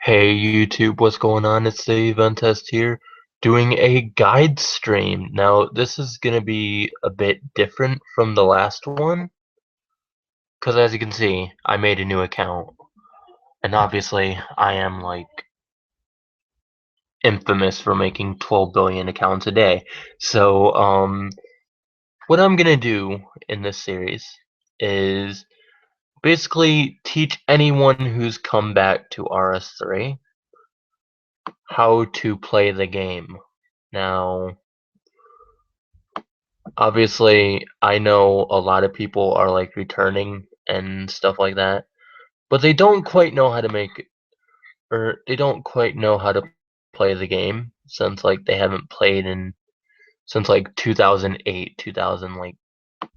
Hey YouTube, what's going on? It's the event test here, doing a guide stream. Now, this is gonna be a bit different from the last one, because as you can see, I made a new account, and obviously, I am like infamous for making 12 billion accounts a day. So, what I'm gonna do in this series is basically teach anyone who's come back to RS3 how to play the game. Now, obviously, I know a lot of people are like returning and stuff like that, but they don't quite know how to they don't quite know how to play the game since like they haven't played in since like 2008, 2000 like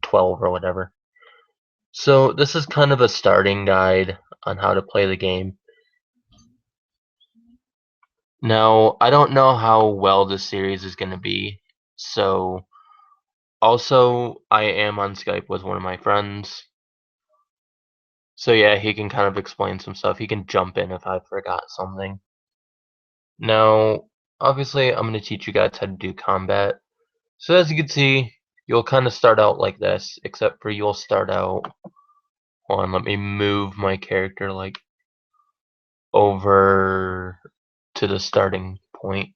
12 or whatever. So this is kind of a starting guide on how to play the game. Now, I don't know how well this series is going to be, so also I am on Skype with one of my friends. So yeah, he can kind of explain some stuff. He can jump in if I forgot something. Now, obviously, I'm going to teach you guys how to do combat. So as you can see, you'll kind of start out like this, except for you'll start out. Hold on, let me move my character like over to the starting point.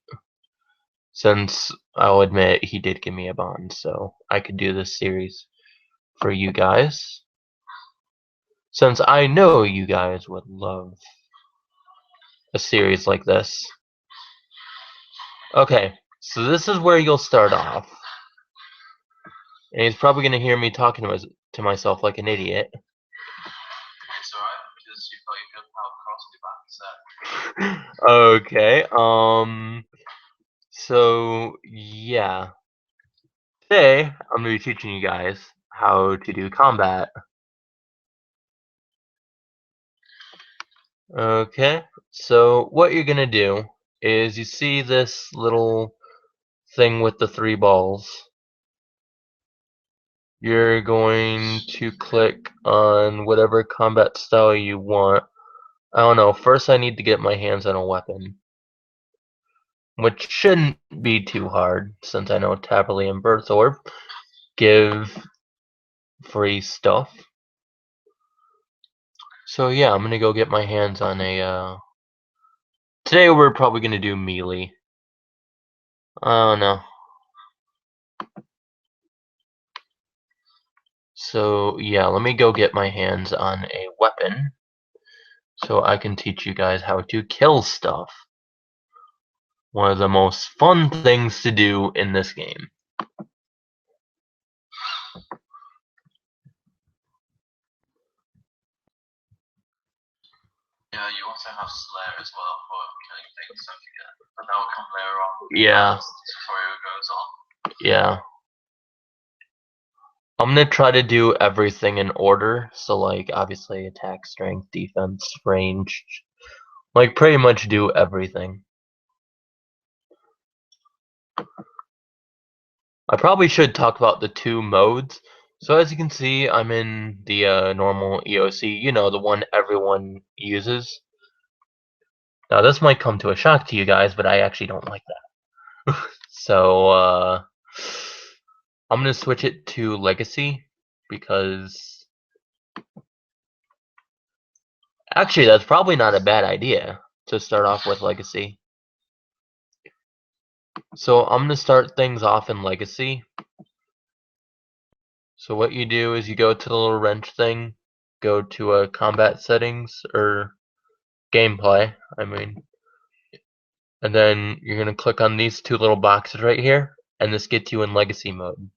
Since I'll admit he did give me a bond, so I could do this series for you guys. Since I know you guys would love a series like this. Okay, so this is where you'll start off. And he's probably going to hear me talking to myself like an idiot. It's alright, because you've got your gun power across your back, so. Okay, so, yeah. Today, I'm going to be teaching you guys how to do combat. Okay, so what you're going to do is you see this little thing with the 3 balls. You're going to click on whatever combat style you want. I don't know, first I need to get my hands on a weapon, which shouldn't be too hard, since I know Taberly and Berthorpe give free stuff. So yeah, I'm gonna go get my hands on a, today we're probably gonna do melee. I don't know. So yeah, let me go get my hands on a weapon, so I can teach you guys how to kill stuff. One of the most fun things to do in this game. Yeah, you also have Slayer as well for killing things, don't forget. But that will come later on. Yeah. As the tutorial goes on. Yeah. I'm gonna try to do everything in order, so like obviously attack, strength, defense, range, like pretty much do everything. I probably should talk about the 2 modes. So as you can see, I'm in the normal EOC, you know, the one everyone uses. Now this might come to a shock to you guys, but I actually don't like that. So I'm gonna switch it to Legacy, because actually that's probably not a bad idea to start off with Legacy. So I'm going to start things off in Legacy. So what you do is you go to the little wrench thing, go to combat settings, or gameplay, I mean, and then you're going to click on these 2 little boxes right here, and this gets you in Legacy mode.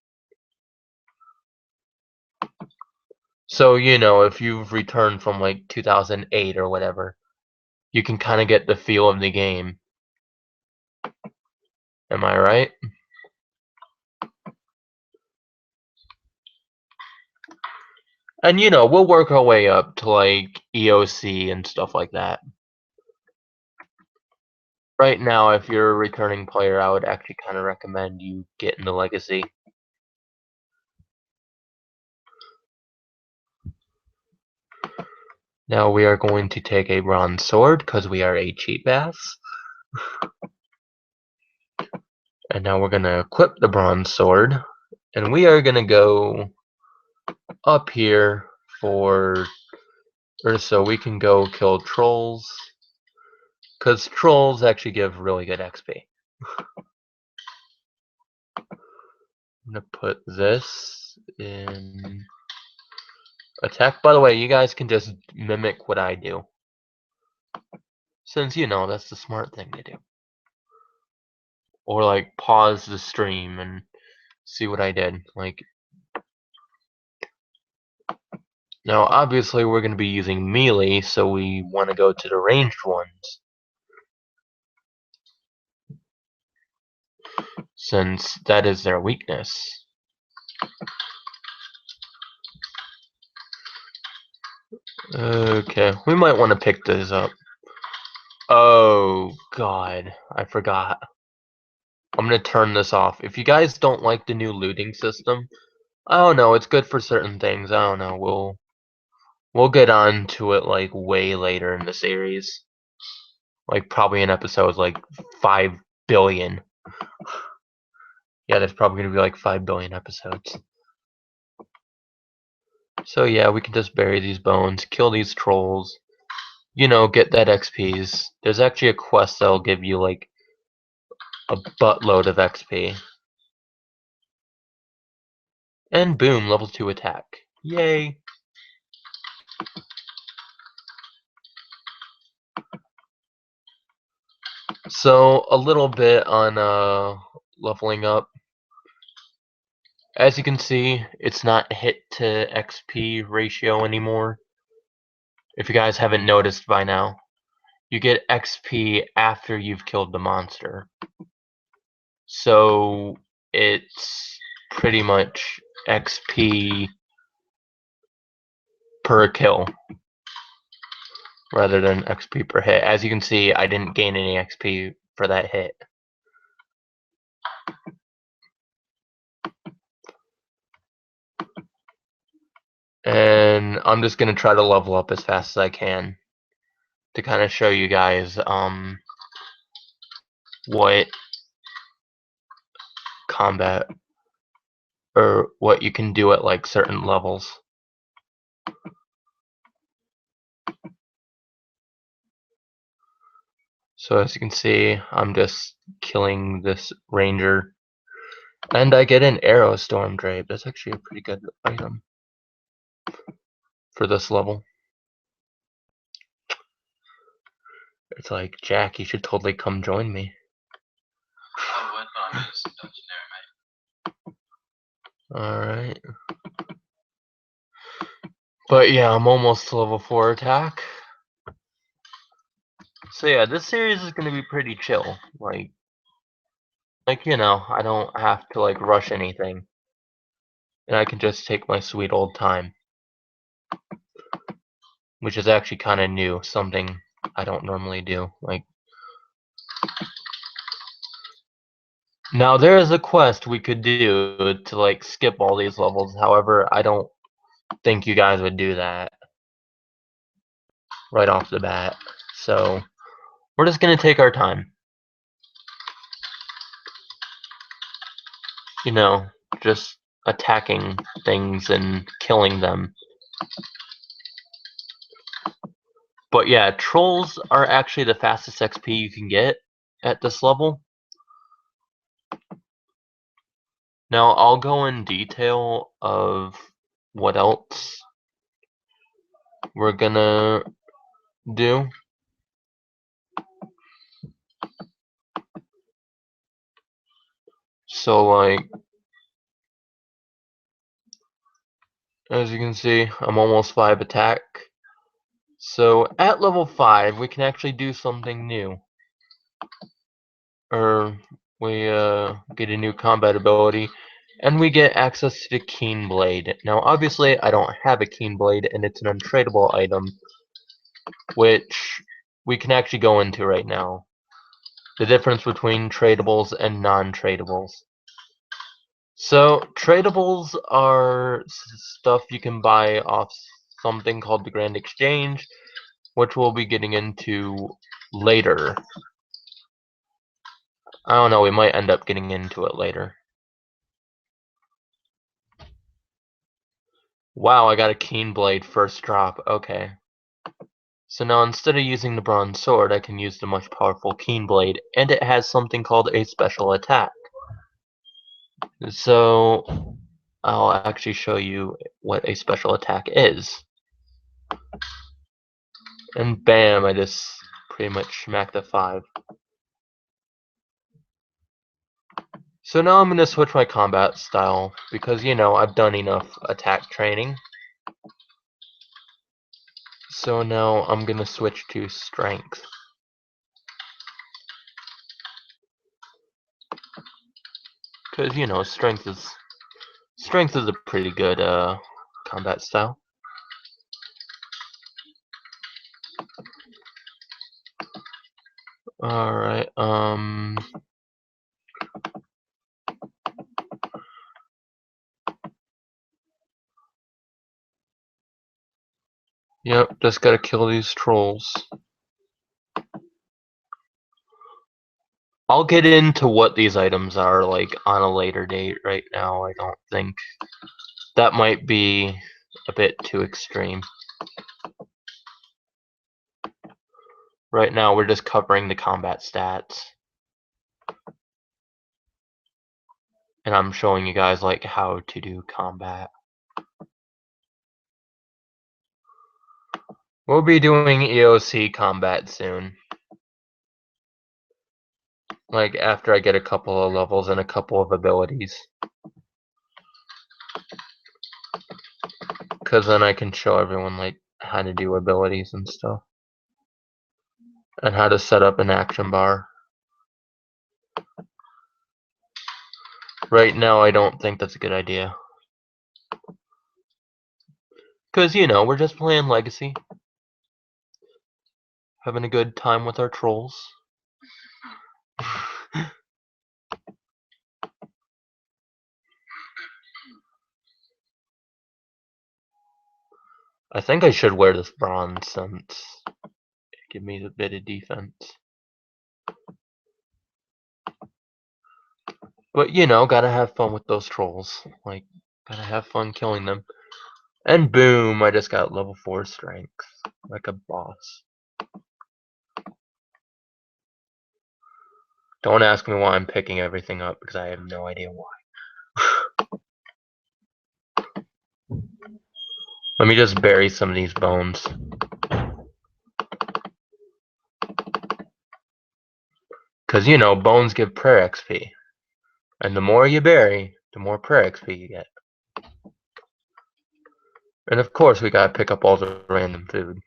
So, you know, if you've returned from like 2008 or whatever, you can kind of get the feel of the game. Am I right? And you know, we'll work our way up to like EOC and stuff like that. Right now, if you're a returning player, I would actually kind of recommend you get into Legacy. Now we are going to take a bronze sword because we are a cheap ass. And now we're gonna equip the bronze sword, and we are gonna go up here or so we can go kill trolls, because trolls actually give really good XP. I'm gonna put this in attack. By the way, you guys can just mimic what I do, since you know that's the smart thing to do. Or like pause the stream and see what I did. Like, now obviously we're gonna be using melee, so we want to go to the ranged ones, since that is their weakness. Okay, we might want to pick this up. Oh god, I forgot. I'm gonna turn this off. If you guys don't like the new looting system, I don't know, it's good for certain things. I don't know, we'll get on to it like way later in the series. Like probably in episodes like 5 billion. Yeah, there's probably gonna be like 5 billion episodes. So yeah, we can just bury these bones, kill these trolls, you know, get that XPs. There's actually a quest that'll give you like a buttload of XP. And boom, level 2 attack. Yay! So, a little bit on leveling up. As you can see, it's not hit to XP ratio anymore. If you guys haven't noticed by now, you get XP after you've killed the monster. So, it's pretty much XP per kill rather than XP per hit. As you can see, I didn't gain any XP for that hit. And I'm just gonna try to level up as fast as I can to kind of show you guys what combat or what you can do at like certain levels. So as you can see, I'm just killing this ranger, and I get an arrow storm drape. That's actually a pretty good item for this level. It's like, Jack, you should totally come join me. I'm working on this dungeon there, mate. Alright. But yeah, I'm almost to level 4 attack. So yeah, this series is gonna be pretty chill. Like, you know, I don't have to like rush anything. And I can just take my sweet old time. Which is actually kinda new, something I don't normally do. Like, now there is a quest we could do to like skip all these levels, however, I don't think you guys would do that right off the bat. So we're just gonna take our time. You know, just attacking things and killing them. But yeah, trolls are actually the fastest XP you can get at this level. Now I'll go in detail of what else we're gonna do. So like, as you can see, I'm almost 5 attack. So at level 5, we can actually do something new. Or we get a new combat ability, and we get access to the Keen Blade. Now obviously I don't have a Keen Blade, and it's an untradeable item, which we can actually go into right now. The difference between tradables and non-tradables. So, tradables are stuff you can buy off something called the Grand Exchange. which we'll be getting into later. I don't know, we might end up getting into it later. Wow, I got a keen blade first drop, okay. So now instead of using the bronze sword, I can use the much powerful keen blade, and it has something called a special attack. So I'll actually show you what a special attack is. And bam, I just pretty much smacked the 5. So now I'm going to switch my combat style, because, you know, I've done enough attack training. So now I'm going to switch to strength. Because, you know, strength is a pretty good combat style. Alright, yep, just gotta kill these trolls. I'll get into what these items are, like, on a later date. Right now, I don't think. That might be a bit too extreme. Right now, we're just covering the combat stats. And I'm showing you guys, like, how to do combat. We'll be doing EOC combat soon. Like, after I get a couple of levels and a couple of abilities. Because then I can show everyone, like, how to do abilities and stuff. And how to set up an action bar. Right now, I don't think that's a good idea. Because, you know, we're just playing Legacy. Having a good time with our trolls. I think I should wear this bronze since it gives me a bit of defense. But, you know, gotta have fun with those trolls. Like, gotta have fun killing them. And boom, I just got level 4 strength. Like a boss. Don't ask me why I'm picking everything up, because I have no idea why. Let me just bury some of these bones. Because, you know, bones give prayer XP. And the more you bury, the more prayer XP you get. And of course, we gotta pick up all the random food.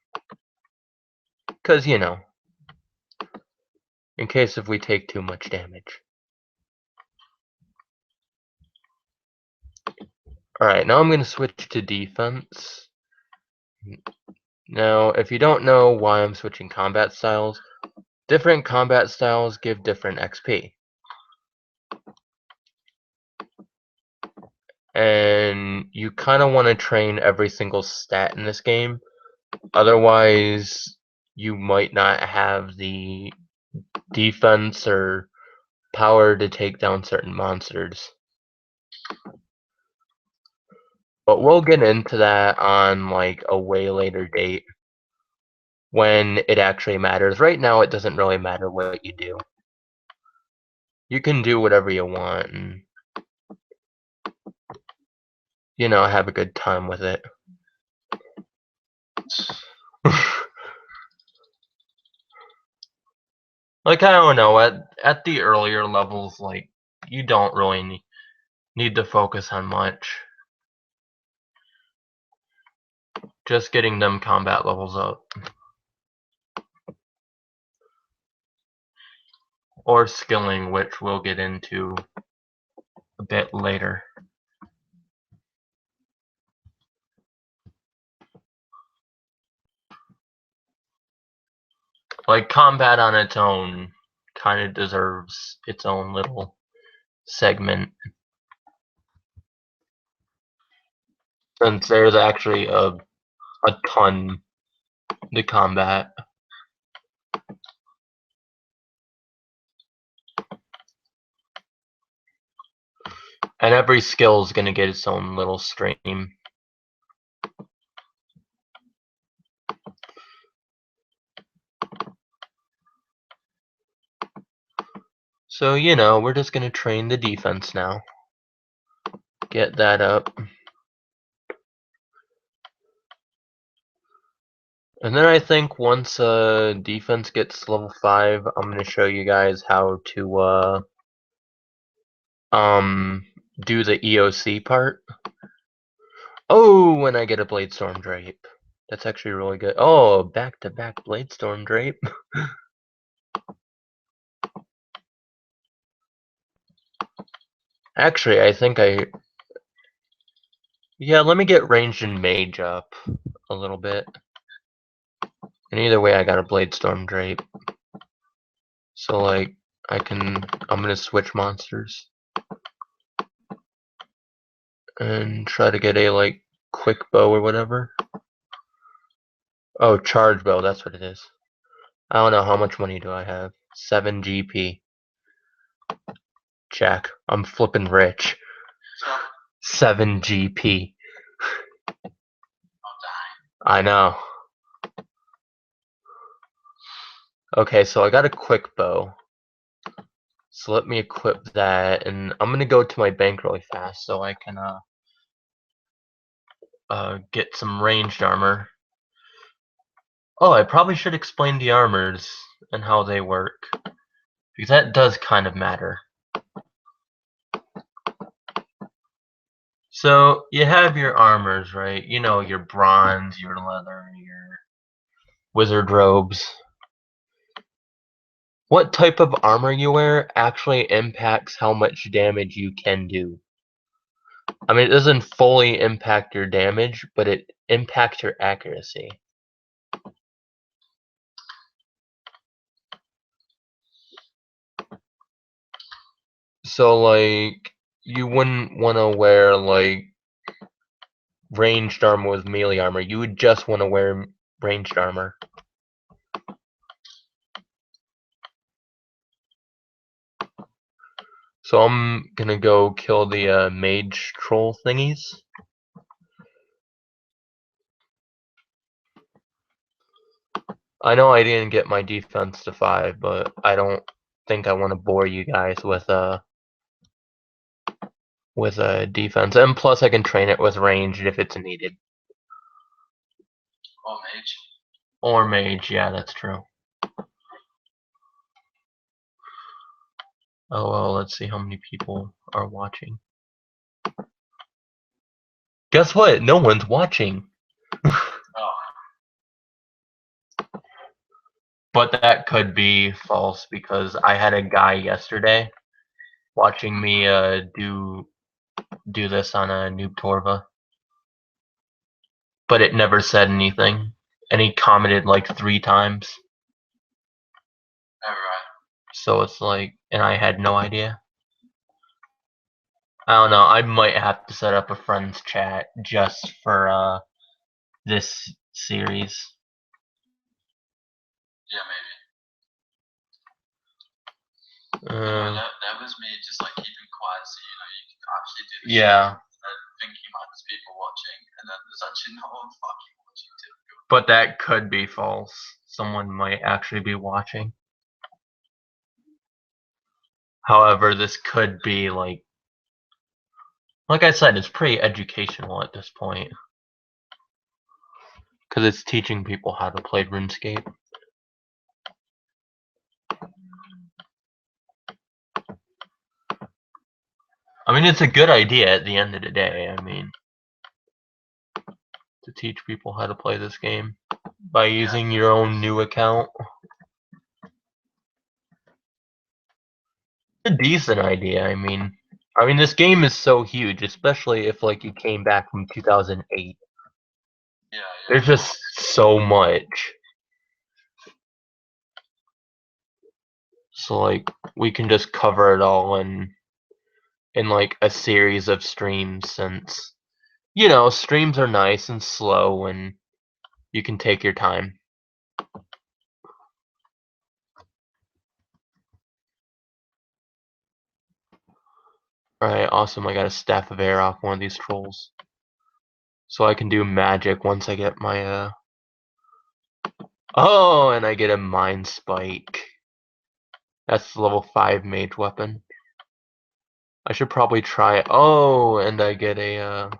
Because, you know, in case if we take too much damage. Alright, now I'm going to switch to defense. Now, if you don't know why I'm switching combat styles, different combat styles give different XP. And you kind of want to train every single stat in this game. Otherwise, you might not have the defense or power to take down certain monsters. But we'll get into that on like a way later date when it actually matters. Right now, it doesn't really matter what you do. You can do whatever you want and, you know, have a good time with it. Like, I don't know, at the earlier levels, like, you don't really need to focus on much. Just getting them combat levels up. Or skilling, which we'll get into a bit later. Like, combat on its own kind of deserves its own little segment. Since there's actually a ton the combat. And every skill is gonna get its own little stream. So, you know, we're just gonna train the defense now. Get that up. And then I think once defense gets level 5, I'm gonna show you guys how to do the EOC part. Oh, when I get a Bladestorm Drape. That's actually really good. Oh, back-to-back Bladestorm Drape. Actually, I think yeah, let me get ranged and mage up a little bit. And either way, I got a Bladestorm Drape. So, like, I'm gonna switch monsters. And try to get a, like, quick bow or whatever. Oh, charge bow, that's what it is. I don't know, how much money do I have? 7 GP. Check. I'm flipping rich. 7 GP. I know. Okay, so I got a quick bow. So let me equip that, and I'm gonna go to my bank really fast so I can get some ranged armor. Oh, I probably should explain the armors and how they work, because that does kind of matter. So you have your armors, right? You know, your bronze, your leather, your wizard robes. What type of armor you wear actually impacts how much damage you can do. I mean, it doesn't fully impact your damage, but it impacts your accuracy. So, like, you wouldn't want to wear, like, ranged armor with melee armor. You would just want to wear ranged armor. So I'm gonna go kill the mage troll thingies. I know I didn't get my defense to 5, but I don't think I want to bore you guys with a defense. And plus I can train it with ranged if it's needed. Or mage. Or mage, yeah, that's true. Oh well, let's see how many people are watching. Guess what? No one's watching. Oh, But that could be false because I had a guy yesterday watching me do this on a Noob Torva. But it never said anything. And he commented like 3 times. alright. So it's like, and I had no idea. I don't know, I might have to set up a friends chat just for this series. Yeah, maybe. Uh, that was me just like keeping quiet so you know you can actually do the yeah. shit and thinking like there's people watching and then there's actually no one fucking watching too. But that could be false. Someone might actually be watching. However, this could be like I said, it's pretty educational at this point. Because it's teaching people how to play RuneScape. I mean, it's a good idea at the end of the day. I mean, to teach people how to play this game by using your own new account. It's a decent idea. I mean, this game is so huge, especially if like you came back from 2008. Yeah. There's just so much. So like we can just cover it all in like a series of streams, since you know streams are nice and slow and you can take your time. Alright, awesome. I got a Staff of Air off one of these trolls. So I can do magic once I get my, Oh, and I get a Mind Spike. That's the level 5 mage weapon. I should probably try it. Oh, and I get a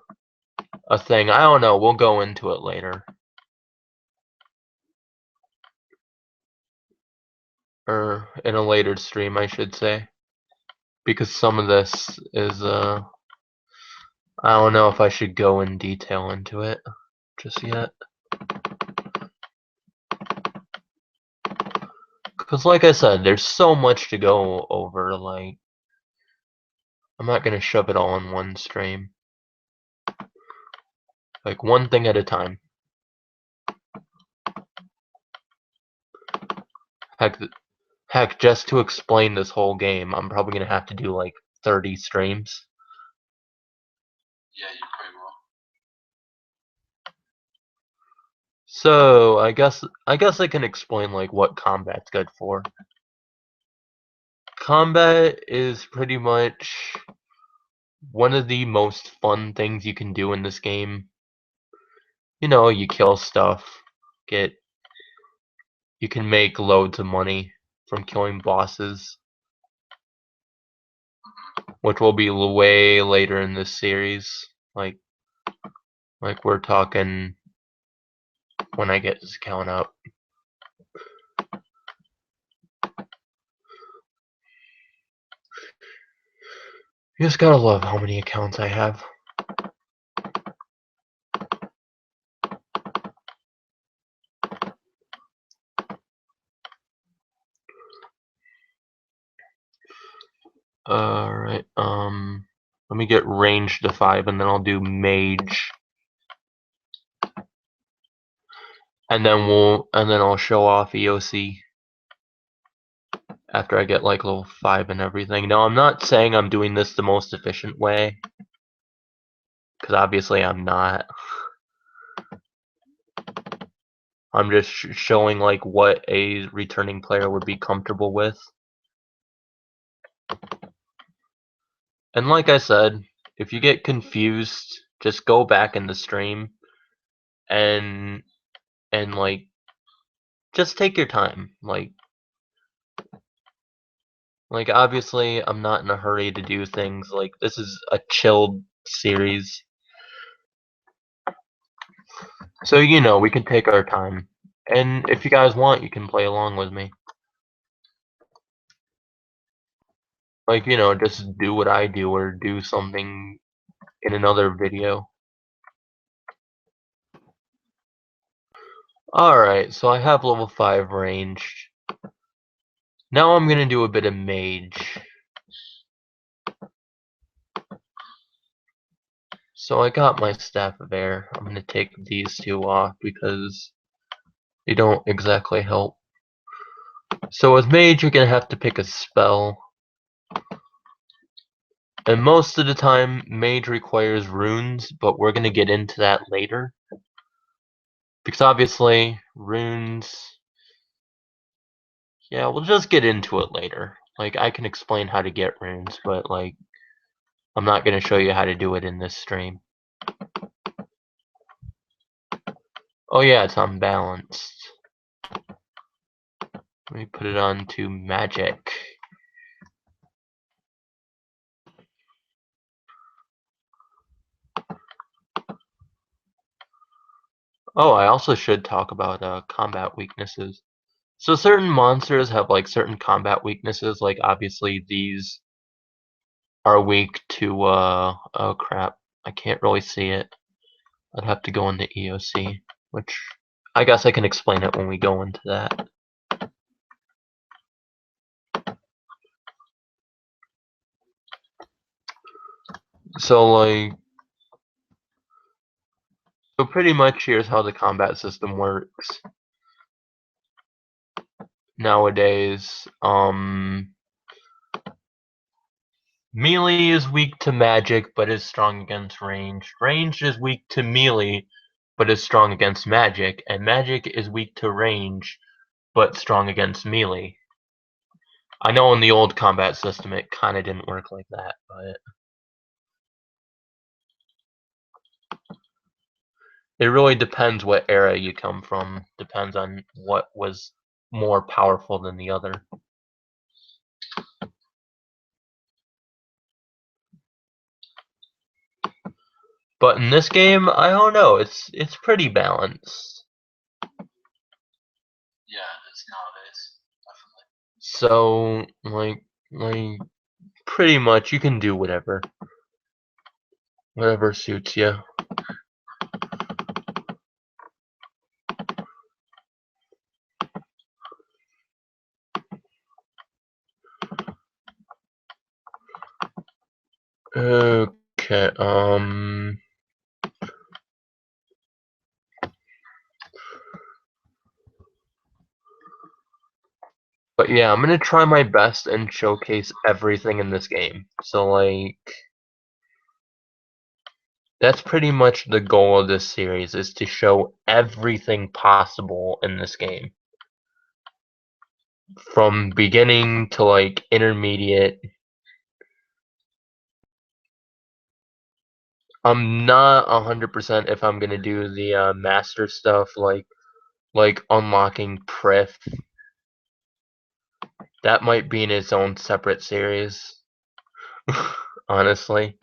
thing. I don't know. We'll go into it later. Or in a later stream, I should say. Because some of this is, I don't know if I should go in detail into it just yet. Because like I said, there's so much to go over, like, I'm not gonna shove it all in one stream. Like, one thing at a time. Heck, just to explain this whole game, I'm probably gonna have to do, like, 30 streams. Yeah, you probably will. So, I guess I can explain, like, what combat's good for. Combat is pretty much one of the most fun things you can do in this game. You know, you kill stuff, you can make loads of money from killing bosses, which will be way later in this series. Like we're talking when I get this count up. You just gotta love how many accounts I have. Alright, let me get range to 5 and then I'll do mage. And then I'll show off EOC after I get like level 5 and everything. Now I'm not saying I'm doing this the most efficient way, because obviously I'm not. I'm just showing like what a returning player would be comfortable with. And like I said, if you get confused, just go back in the stream and like just take your time. Like obviously I'm not in a hurry to do things. Like this is a chilled series. So you know, we can take our time. And if you guys want, you can play along with me. Like, you know, just do what I do or do something in another video. Alright, so I have level 5 range. Now I'm gonna do a bit of mage. So I got my Staff of Air. I'm gonna take these two off because they don't exactly help. So with mage, you're gonna have to pick a spell. And most of the time, mage requires runes, but we're gonna get into that later. Because obviously, runes... Yeah, we'll just get into it later. Like, I can explain how to get runes, but, like, I'm not gonna show you how to do it in this stream. Oh yeah, it's unbalanced. Let me put it on to magic. Oh, I also should talk about combat weaknesses. So certain monsters have like certain combat weaknesses, like obviously these are weak to oh crap, I can't really see it. I'd have to go into EOC, which I guess I can explain it when we go into that. So pretty much here's how the combat system works nowadays. Melee is weak to magic, but is strong against ranged. Ranged is weak to melee, but is strong against magic, and magic is weak to range, but strong against melee. I know in the old combat system it kinda didn't work like that, but it really depends what era you come from, depends on what was more powerful than the other. But in this game, I don't know, it's pretty balanced. Yeah, it is nowadays, definitely. So, like, pretty much you can do whatever. Whatever suits you. Okay, but yeah, I'm gonna try my best and showcase everything in this game. So, like, that's pretty much the goal of this series, is to show everything possible in this game. From beginning to, like, intermediate. I'm not 100% if I'm gonna do the master stuff, like unlocking Prith. That might be in its own separate series. Honestly.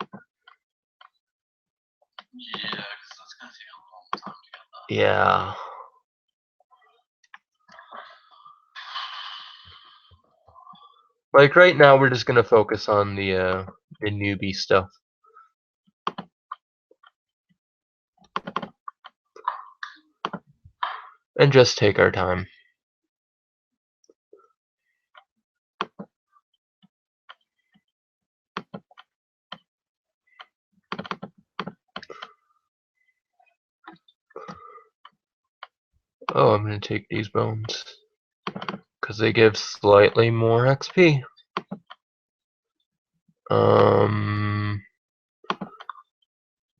Yeah, because that's gonna take a long time to get that. Yeah. Like right now we're just gonna focus on the newbie stuff. And just take our time. Oh, I'm gonna take these bones. Because they give slightly more XP.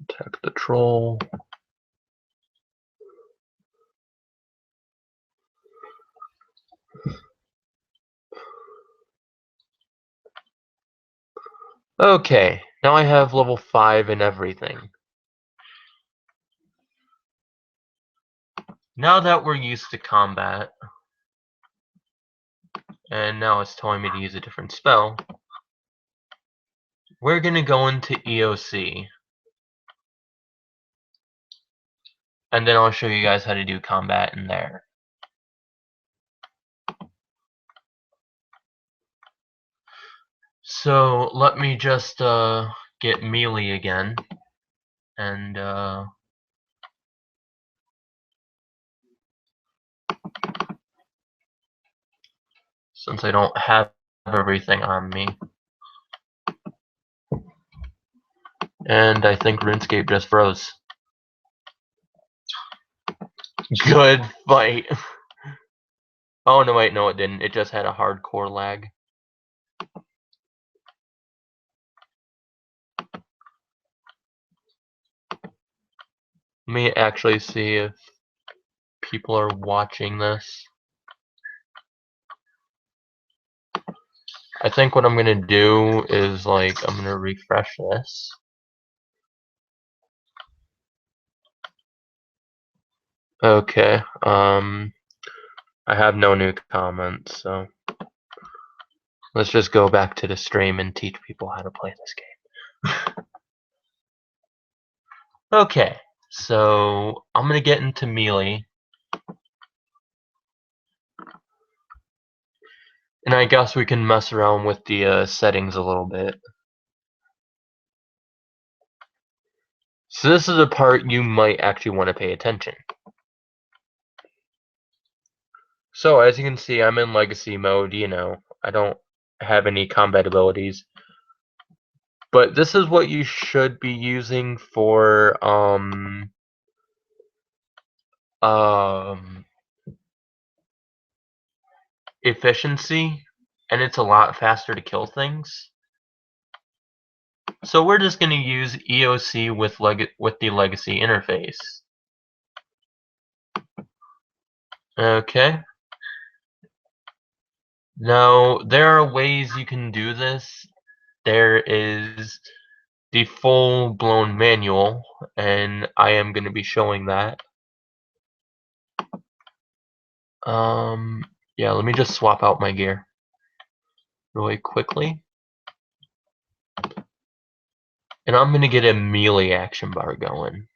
Attack the troll. Okay, now I have level 5 and everything. Now that we're used to combat, and now it's telling me to use a different spell, we're gonna go into EOC. And then I'll show you guys how to do combat in there. So let me just get melee again, and since I don't have everything on me, and I think RuneScape just froze. Good fight. Oh no, wait, no, it didn't. It just had a hardcore lag. Let me actually see if people are watching this. I think what I'm gonna do is, like, I'm gonna refresh this. Okay, I have no new comments, so let's just go back to the stream and teach people how to play this game. Okay, so I'm gonna get into melee. And I guess we can mess around with the settings a little bit. So this is a part you might actually want to pay attention. So as you can see, I'm in legacy mode, you know, I don't have any combat abilities. But this is what you should be using for efficiency, and it's a lot faster to kill things. So we're just going to use EOC with the legacy interface. Okay. Now, there are ways you can do this. There is the full-blown manual, and I am going to be showing that. Yeah, let me just swap out my gear really quickly. And I'm going to get a melee action bar going.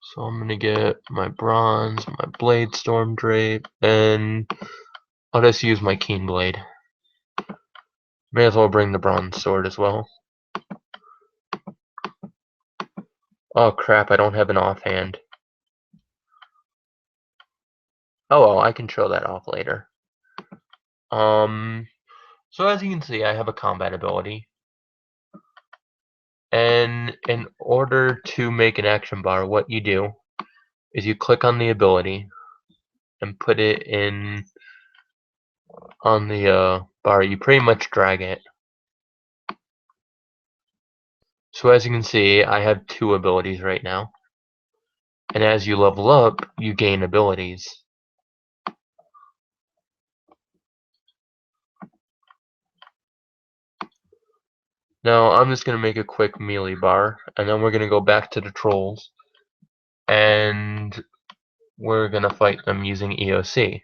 So I'm going to get my bronze, my blade storm drape, and I'll just use my keen blade. May as well bring the bronze sword as well. Oh crap, I don't have an offhand. Oh well, I can show that off later. So as you can see, I have a combat ability. And in order to make an action bar, what you do is you click on the ability and put it in on the bar. You pretty much drag it. So as you can see, I have 2 abilities right now. And as you level up, you gain abilities. Now I'm just going to make a quick melee bar, and then we're going to go back to the trolls, and we're going to fight them using EOC.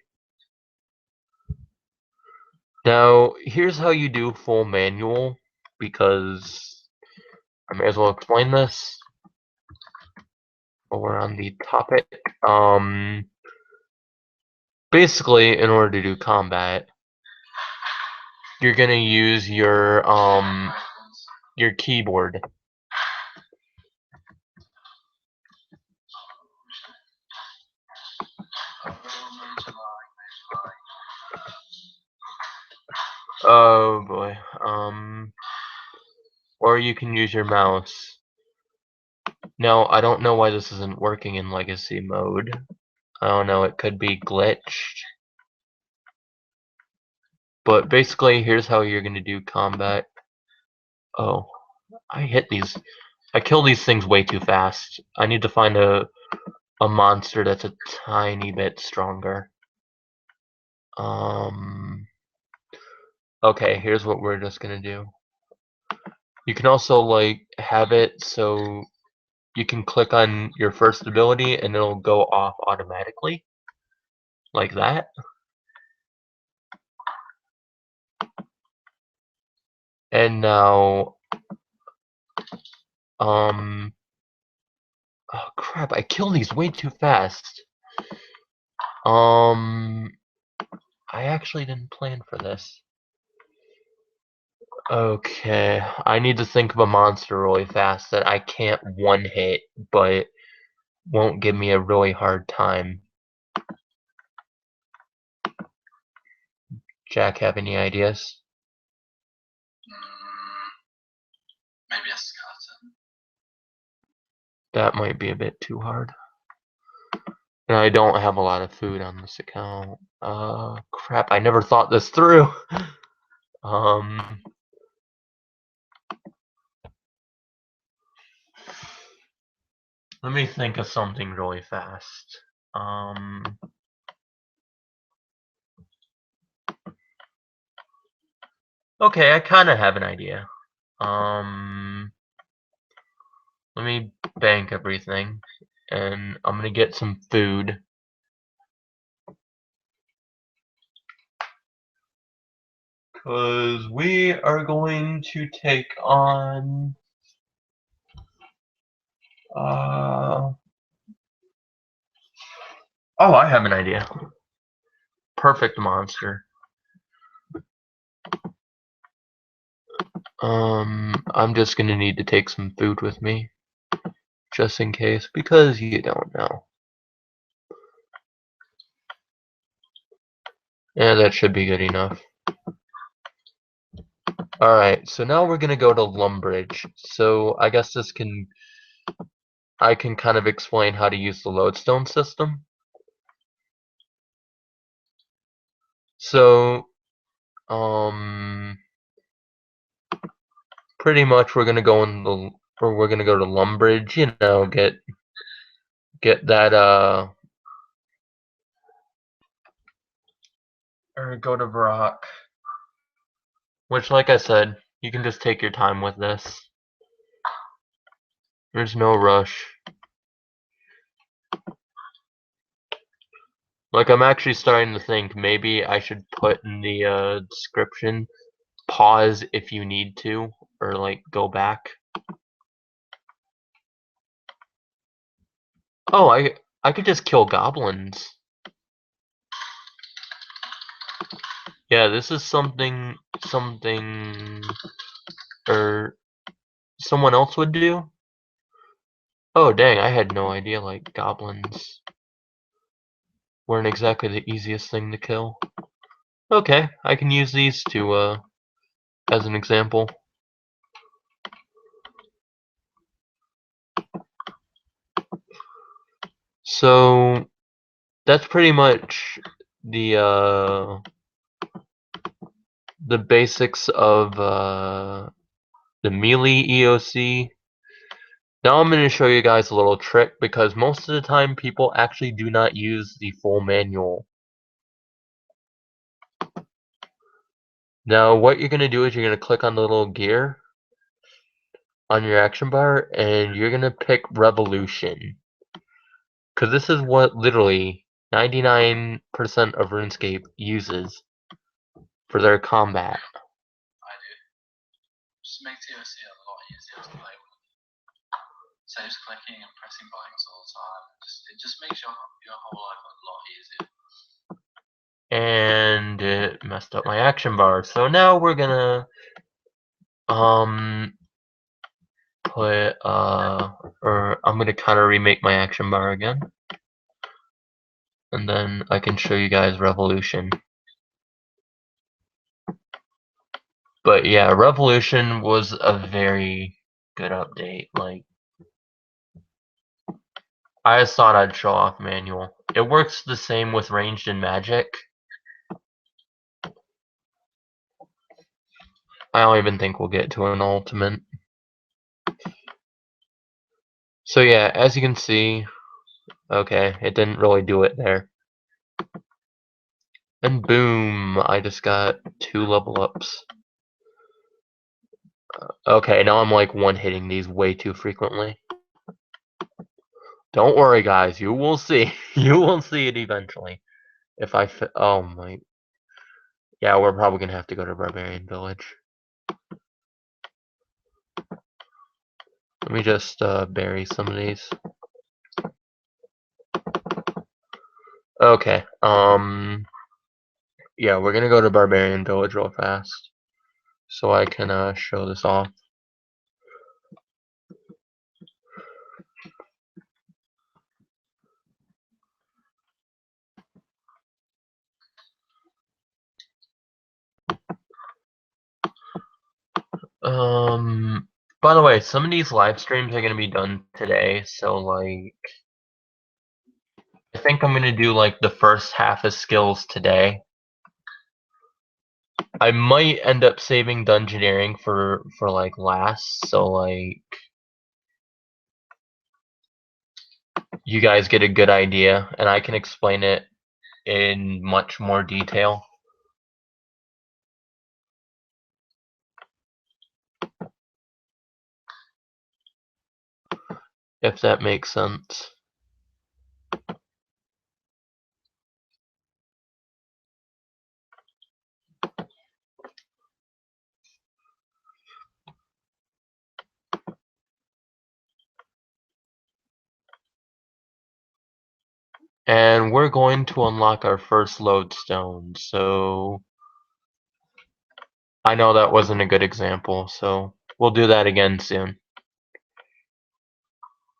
Now, here's how you do full manual, because I may as well explain this while we're on the topic. Basically, in order to do combat, you're gonna use your keyboard. Oh boy. Or you can use your mouse. Now, I don't know why this isn't working in legacy mode. I don't know, it could be glitched. But basically, here's how you're gonna do combat. Oh, I hit these. I kill these things way too fast. I need to find a monster that's a tiny bit stronger. Okay, here's what we're just gonna do. You can also like have it so you can click on your first ability and it'll go off automatically. Like that. And now oh crap, I kill these way too fast. I actually didn't plan for this. Okay, I need to think of a monster really fast that I can't one hit, but won't give me a really hard time. Jack, have any ideas? Maybe a skeleton. That might be a bit too hard. And I don't have a lot of food on this account. Crap, I never thought this through. Um, Let me think of something really fast. Okay, I kind of have an idea. Let me bank everything, and I'm gonna get some food. Because we are going to take on oh, I have an idea. Perfect monster. I'm just gonna need to take some food with me. Just in case, because you don't know. Yeah, that should be good enough. Alright, so now we're gonna go to Lumbridge. So I guess I can kind of explain how to use the lodestone system. So, pretty much we're gonna go we're gonna go to Lumbridge, you know, get that or go to Brock. Which, like I said, you can just take your time with this. There's no rush. Like, I'm actually starting to think maybe I should put in the description, pause if you need to, or like go back. Oh, I could just kill goblins. Yeah, this is something or someone else would do. Oh dang, I had no idea like goblins weren't exactly the easiest thing to kill. Okay, I can use these to as an example. So that's pretty much the basics of the melee EOC. Now I'm going to show you guys a little trick because most of the time people actually do not use the full manual. Now what you're going to do is you're going to click on the little gear on your action bar and you're going to pick Revolution. Because this is what literally 99% of RuneScape uses for their combat. I do. Just makes TOC a lot easier to play with. Saves clicking and pressing buttons all the time. It just makes your whole life a lot easier. And it messed up my action bar. So now we're gonna put or I'm gonna kind of remake my action bar again, and then I can show you guys Revolution. But yeah, Revolution was a very good update. Like, I just thought I'd show off manual. It works the same with ranged and magic. I don't even think we'll get to an ultimate. So yeah, as you can see, okay, it didn't really do it there. And boom, I just got 2 level ups. Okay, now I'm like one-hitting these way too frequently. Don't worry, guys. You will see. You will see it eventually. If I oh my. Yeah, we're probably gonna have to go to Barbarian Village. Let me just bury some of these. Okay. Yeah, we're gonna go to Barbarian Village real fast, so I can show this off. By the way, some of these live streams are gonna be done today, so like, I think I'm gonna do like the first half of skills today. I might end up saving dungeoneering for like last, so like you guys get a good idea, and I can explain it in much more detail. If that makes sense. And we're going to unlock our first lodestone, so I know that wasn't a good example, so we'll do that again soon.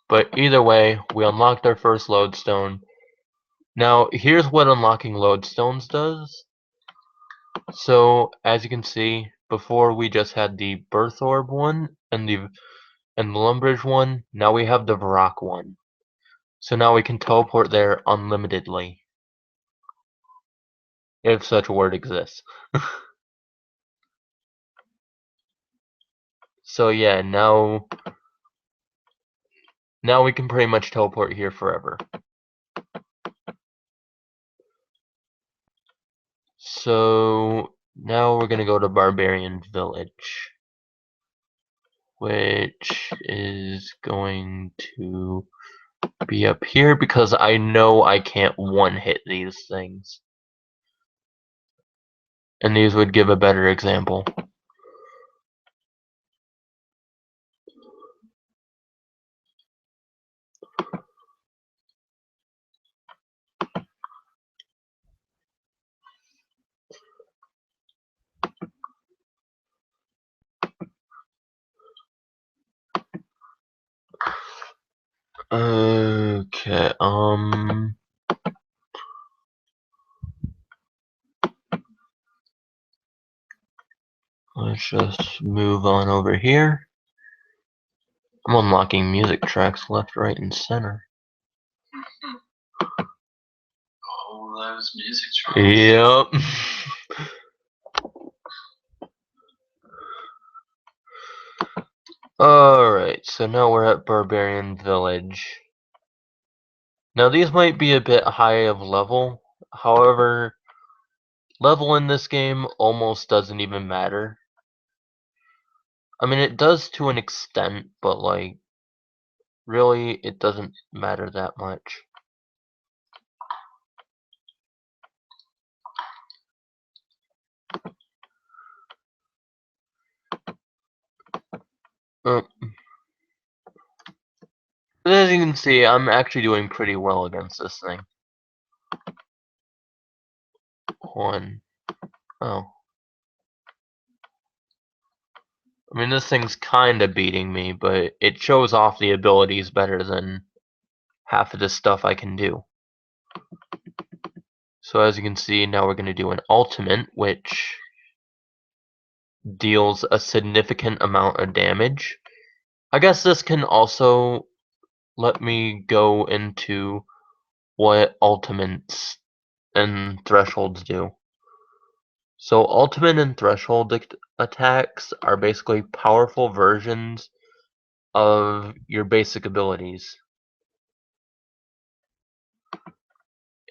But either way, we unlocked our first lodestone. Now, here's what unlocking lodestones does. So, as you can see, before we just had the Birth Orb one and the Lumbridge one. Now we have the Varrock one. So now we can teleport there unlimitedly. If such a word exists. So yeah, now we can pretty much teleport here forever. So now we're gonna go to Barbarian Village, which is going to be up here because I know I can't one-hit these things. And these would give a better example. Okay, let's just move on over here. I'm unlocking music tracks left, right, and center. All those music tracks. Yep. Alright, so now we're at Barbarian Village. Now these might be a bit high of level, however, level in this game almost doesn't even matter. I mean, it does to an extent, but like, really, it doesn't matter that much. Uh, but as you can see, I'm actually doing pretty well against this thing. One. Oh. I mean, this thing's kinda beating me, but it shows off the abilities better than half of the stuff I can do. So as you can see, now we're gonna do an ultimate, which deals a significant amount of damage. I guess this can also let me go into what ultimates and thresholds do. So ultimate and threshold attacks are basically powerful versions of your basic abilities.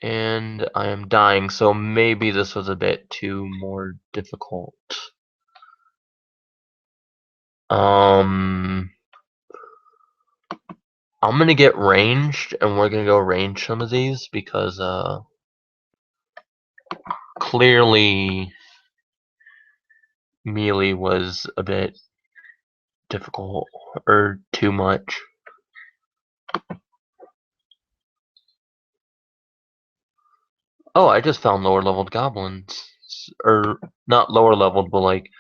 And I am dying, so maybe this was a bit too more difficult. I'm gonna get ranged, and we're gonna go range some of these because clearly melee was a bit difficult or too much. Oh, I just found lower leveled goblins, or not lower leveled, but like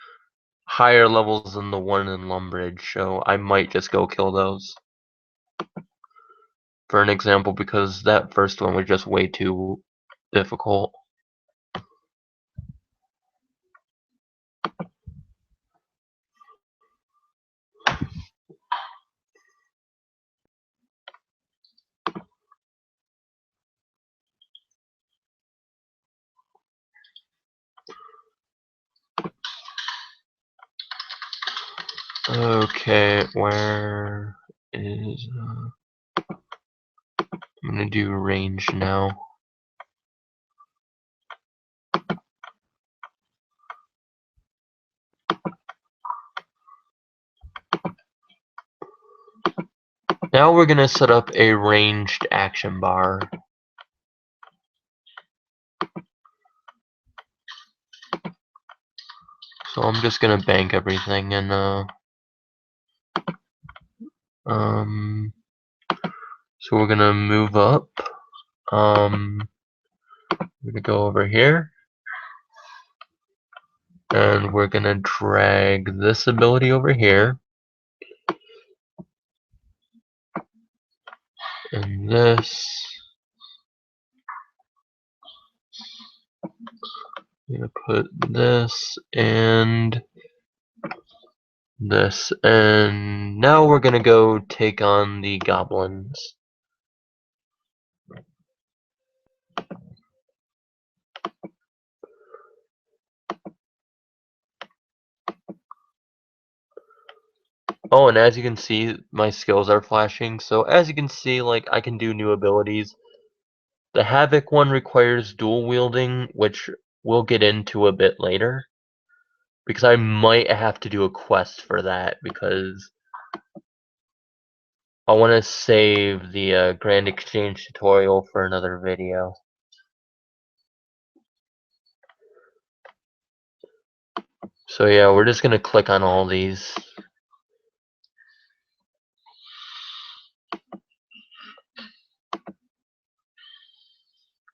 higher levels than the one in Lumbridge. So I might just go kill those. For an example, because that first one was just way too difficult. Okay, where is I'm gonna do range now. Now we're gonna set up a ranged action bar. So I'm just gonna bank everything and so we're gonna move up. We're gonna go over here. And we're gonna drag this ability over here. And this. I'm gonna put this and this. And now we're gonna go take on the goblins. Oh, and as you can see, my skills are flashing. So as you can see, like, I can do new abilities. The Havoc one requires dual wielding, which we'll get into a bit later. Because I might have to do a quest for that, because I want to save the Grand Exchange tutorial for another video. So yeah, we're just going to click on all these.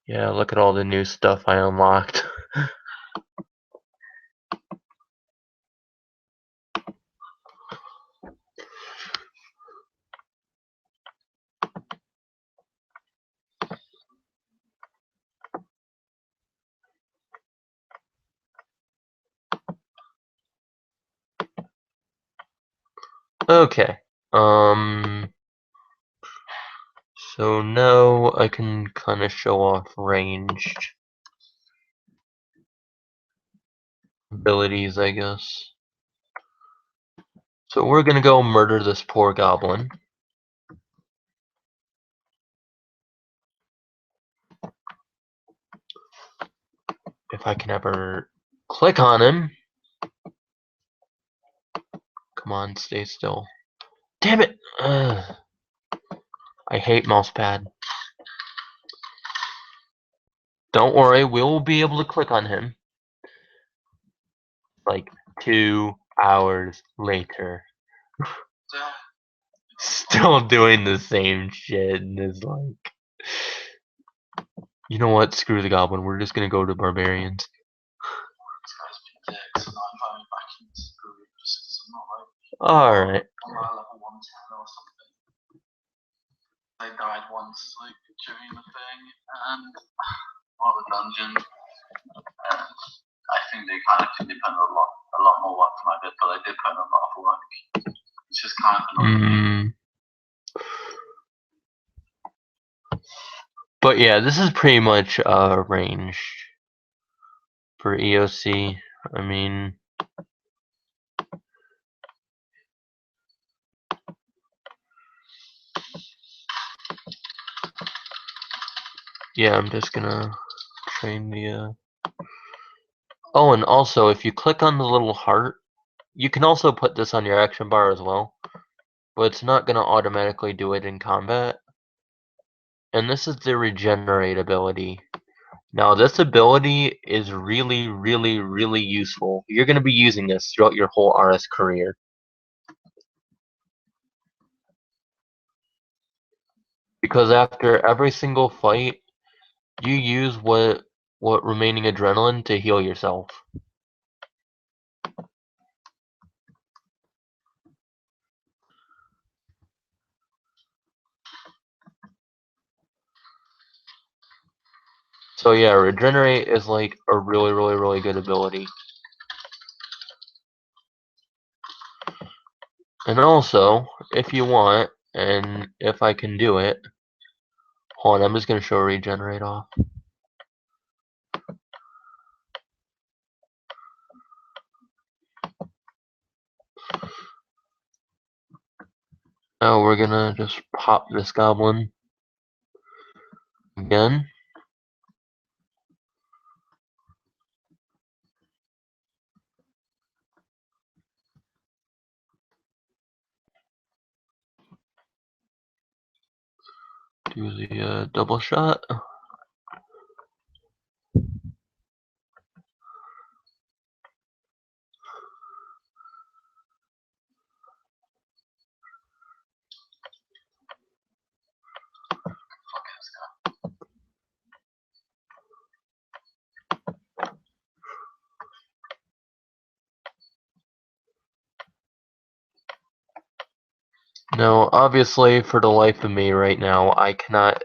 Yeah, look at all the new stuff I unlocked. Okay. So now I can kind of show off ranged abilities, I guess. So we're gonna go murder this poor goblin. If I can ever click on him. Come on, stay still. Damn it! Ugh. I hate mousepad. Don't worry, we'll be able to click on him. Like 2 hours later. Still doing the same shit, and is like, you know what? Screw the goblin. We're just gonna go to barbarians. This guy's been dicks, and I'm going back into the group just because I'm not like Alright. on my level 110 or something. They died once like during the thing, and the dungeon. I think they kind of did put a lot more work than I did, but they did put in a lot of work. It's just kind of annoying. But yeah, this is pretty much ranged for EOC. I mean, yeah, I'm just gonna train the. Oh, and also, if you click on the little heart, you can also put this on your action bar as well, but it's not gonna automatically do it in combat. And this is the regenerate ability. Now, this ability is really, really, really useful. You're gonna be using this throughout your whole RS career. Because after every single fight, you use what remaining adrenaline to heal yourself. So yeah, regenerate is like a really, really, really good ability. And also, if you want, and if I can do it, hold on, I'm just gonna show regenerate off. Now we're gonna just pop this goblin again. Do the double shot. Fuck this guy. Now, obviously, for the life of me right now, I cannot.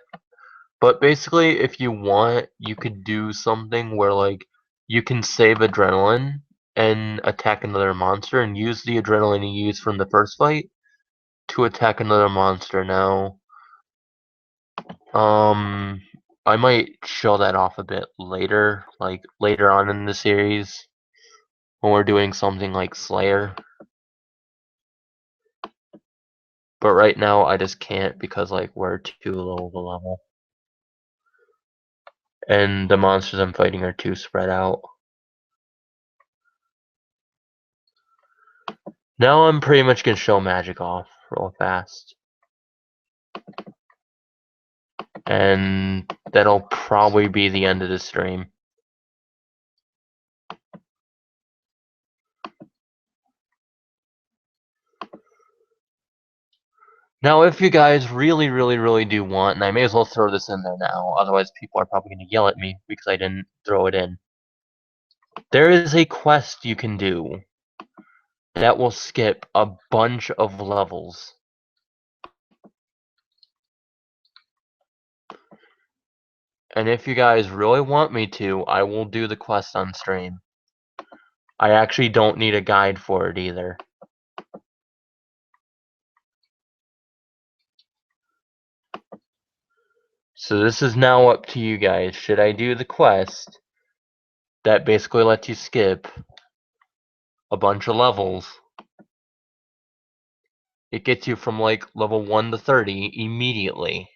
But basically, if you want, you could do something where, like, you can save adrenaline and attack another monster and use the adrenaline you used from the first fight to attack another monster. Now, I might show that off a bit later, like later on in the series when we're doing something like Slayer. But right now, I just can't because, like, we're too low of a level. and the monsters I'm fighting are too spread out. Now I'm pretty much gonna show magic off real fast. And that'll probably be the end of the stream. Now, if you guys really do want, and I may as well throw this in there now, otherwise people are probably going to yell at me because I didn't throw it in. There is a quest you can do that will skip a bunch of levels. And if you guys really want me to, I will do the quest on stream. I actually don't need a guide for it either. So this is now up to you guys. Should I do the quest that basically lets you skip a bunch of levels? It gets you from like level 1 to 30 immediately.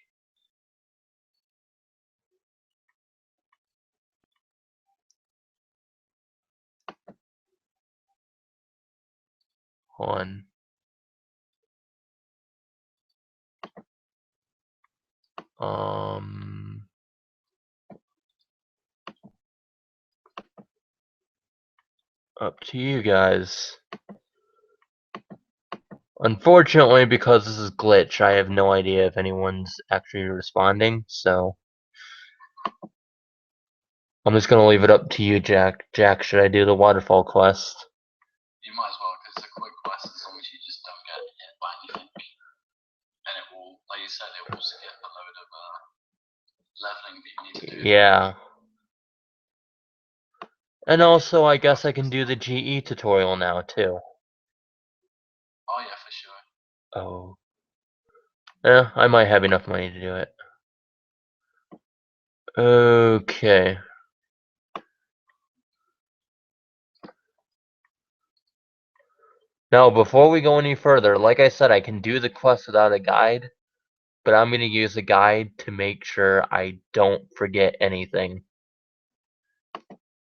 On up to you guys. Unfortunately, because this is glitch, I have no idea if anyone's actually responding, so I'm just gonna leave it up to you, Jack. Jack, should I do the waterfall quest? You might as well, because it's a quick quest as long as you just don't get hit by anything. And it will, like you said, it will skip a load of leveling that you need to do. Yeah. And also, I guess I can do the GE tutorial now, too. Oh yeah, for sure. Oh. I might have enough money to do it. Okay. Now, before we go any further, like I said, I can do the quest without a guide, but I'm going to use a guide to make sure I don't forget anything.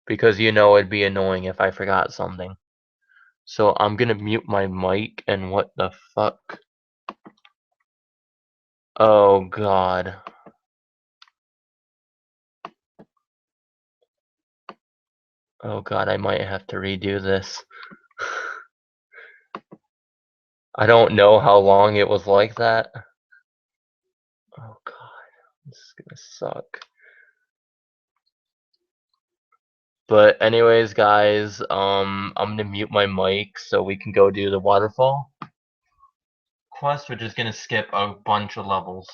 Because you know it'd be annoying if I forgot something. So I'm going to mute my mic, and what the fuck? Oh god. Oh god, I might have to redo this. I don't know how long it was like that. Oh god, this is gonna suck. But anyways, guys, I'm gonna mute my mic so we can go do the waterfall quest, which is gonna skip a bunch of levels.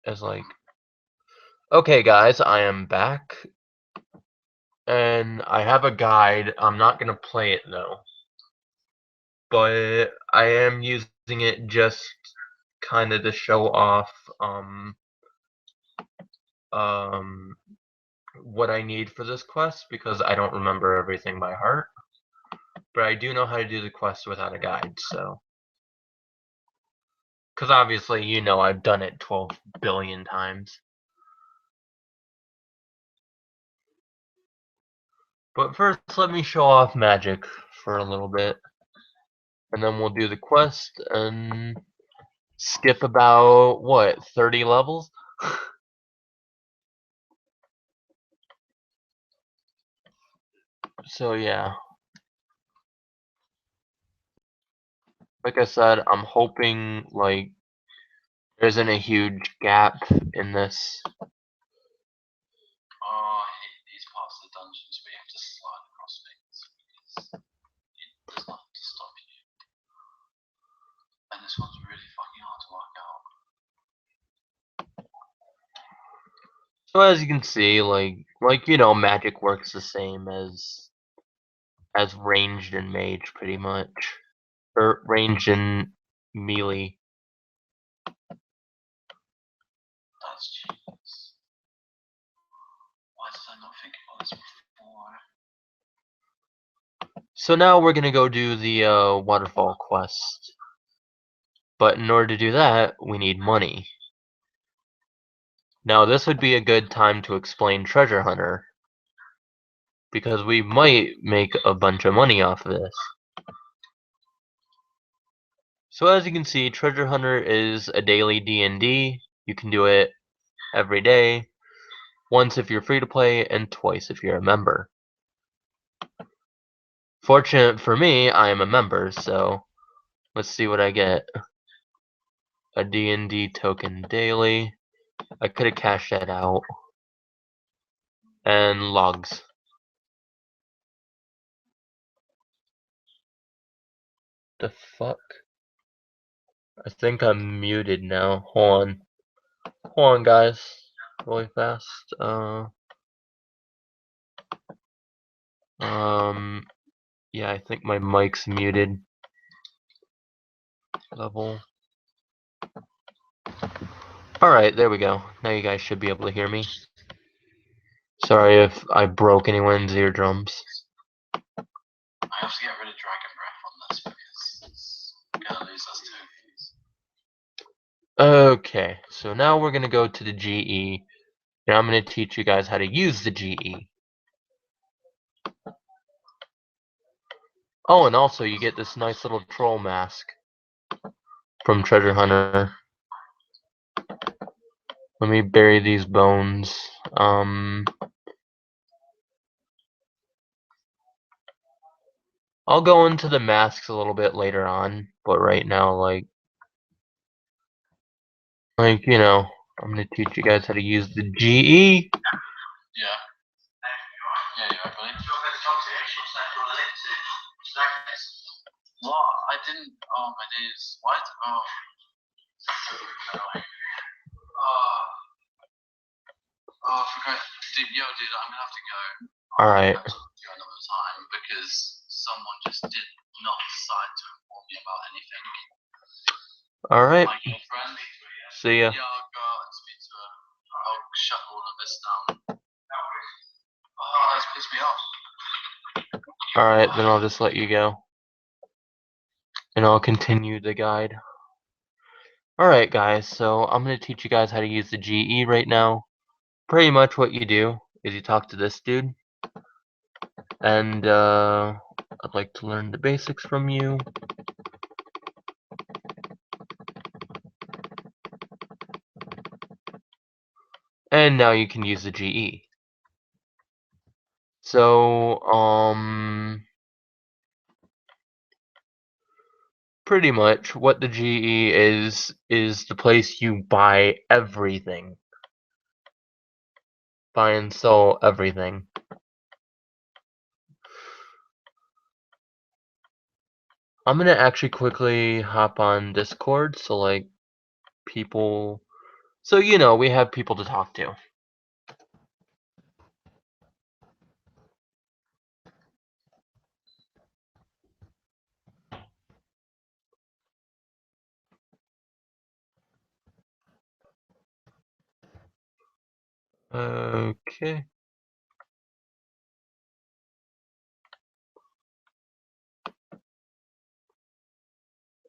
as like, okay guys, I am back, and I have a guide. I'm not gonna play it though, but I am using it just kind of to show off um what I need for this quest, because I don't remember everything by heart, but I do know how to do the quest without a guide, so. Because obviously, you know, I've done it 12 billion times. But first, let me show off magic for a little bit. And then we'll do the quest and skip about, what, 30 levels? So yeah. Like I said, I'm hoping, like, there isn't a huge gap in this. Oh, I hate these parts of the dungeons where you have to slide across things because there's nothing to stop you. And this one's really fucking hard to work out. So as you can see, like you know, magic works the same as ranged and mage, pretty much. Or ranged and melee. That's genius. Why did I not think about this before? So now we're gonna go do the waterfall quest. But in order to do that, we need money. Now this would be a good time to explain Treasure Hunter, because we might make a bunch of money off of this. So as you can see, Treasure Hunter is a daily D&D. You can do it every day, once if you're free to play, and twice if you're a member. Fortunate for me, I am a member, so let's see what I get. A D&D token daily. I could have cashed that out. And logs. The fuck? I think I'm muted now. Hold on. Hold on, guys. Really fast. Yeah, I think my mic's muted. Level. Alright, there we go. Now you guys should be able to hear me. Sorry if I broke anyone's eardrums. I have to get rid of Dragon Breath on this because it's gonna lose us too. Okay, so now we're gonna go to the GE, and I'm gonna teach you guys how to use the GE. Oh, and also you get this nice little troll mask from Treasure Hunter. Let me bury these bones. I'll go into the masks a little bit later on, but right now, like, you know, I'm gonna teach you guys how to use the GE. Yeah. Yeah, you are, buddy. What? I didn't. Oh, my days. What? Oh. Oh, I forgot. Dude, I'm gonna have to go. Alright. Catch up with you another time because someone just did not decide to inform me about anything. Alright. My girlfriend. See ya. Yeah, I'll go out and speak to her. I'll shut all of this down. Oh, that's pissed me off. Alright, then I'll just let you go. And I'll continue the guide. Alright guys, so I'm gonna teach you guys how to use the GE right now. Pretty much what you do is you talk to this dude. And I'd like to learn the basics from you. And now you can use the GE. So, pretty much what the GE is the place you buy everything. Buy and sell everything. I'm gonna actually quickly hop on Discord, so like people So, we have people to talk to. Okay.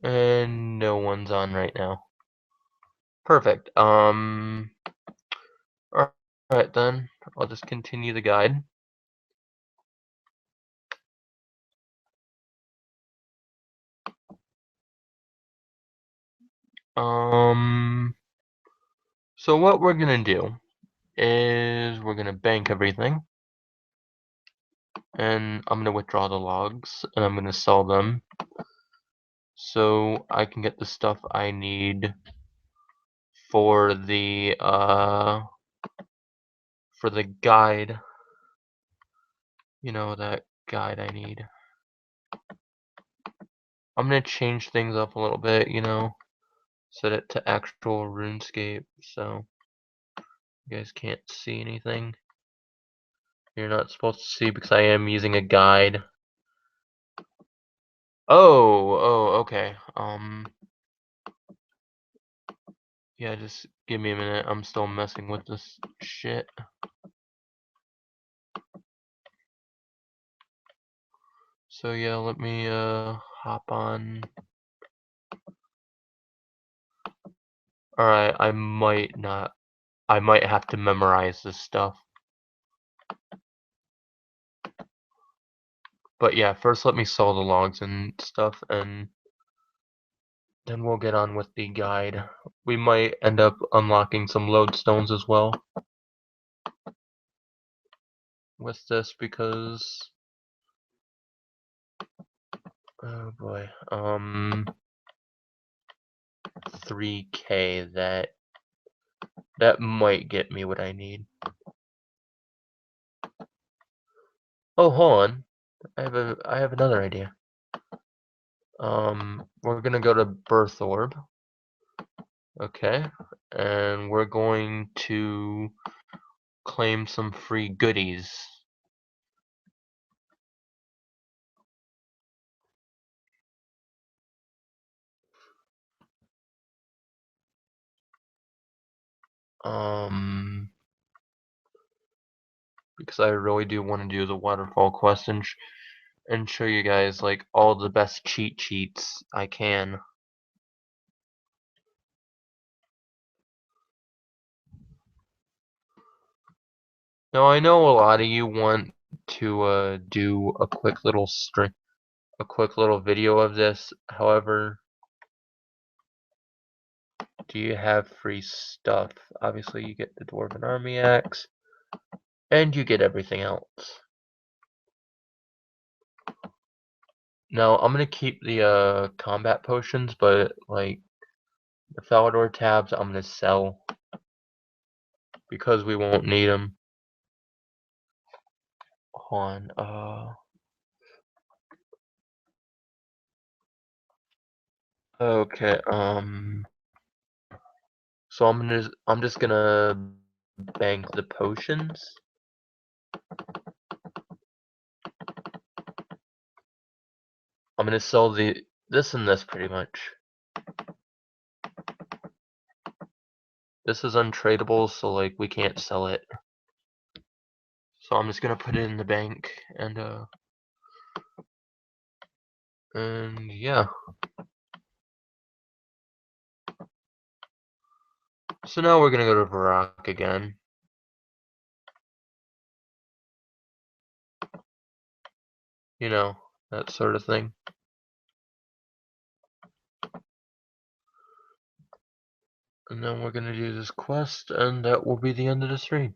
And no one's on right now. Perfect. Alright then. I'll just continue the guide. So what we're gonna do is we're gonna bank everything, and I'm gonna withdraw the logs, and I'm gonna sell them so I can get the stuff I need for the guide. That guide I need. I'm gonna change things up a little bit, set it to actual RuneScape so you guys can't see anything. You're not supposed to see because I am using a guide. Oh, okay. Yeah, just give me a minute. I'm still messing with this shit. So yeah, let me hop on. Alright, I might not. I might have to memorize this stuff. But yeah, first let me sell the logs and stuff, and then we'll get on with the guide. We might end up unlocking some lodestones as well with this because oh boy, 3K, that might get me what I need. Oh, hold on. I have another idea. We're gonna go to Birth Orb. Okay. And we're going to claim some free goodies. Because I really do want to do the waterfall quest and show you guys like all the best cheat sheets I can. Now I know a lot of you want to do a quick little video of this. However, do you have free stuff? Obviously, you get the Dwarven Army Axe, and you get everything else. Now, I'm gonna keep the combat potions, but like the Falador tabs, I'm gonna sell because we won't need them. Hold on. Okay. So I'm just gonna bank the potions. I'm gonna sell this and this pretty much. This is untradeable, so like we can't sell it. So I'm just gonna put it in the bank and yeah. So now we're gonna go to Varrock again. That sort of thing. And then we're gonna do this quest, and that will be the end of the stream.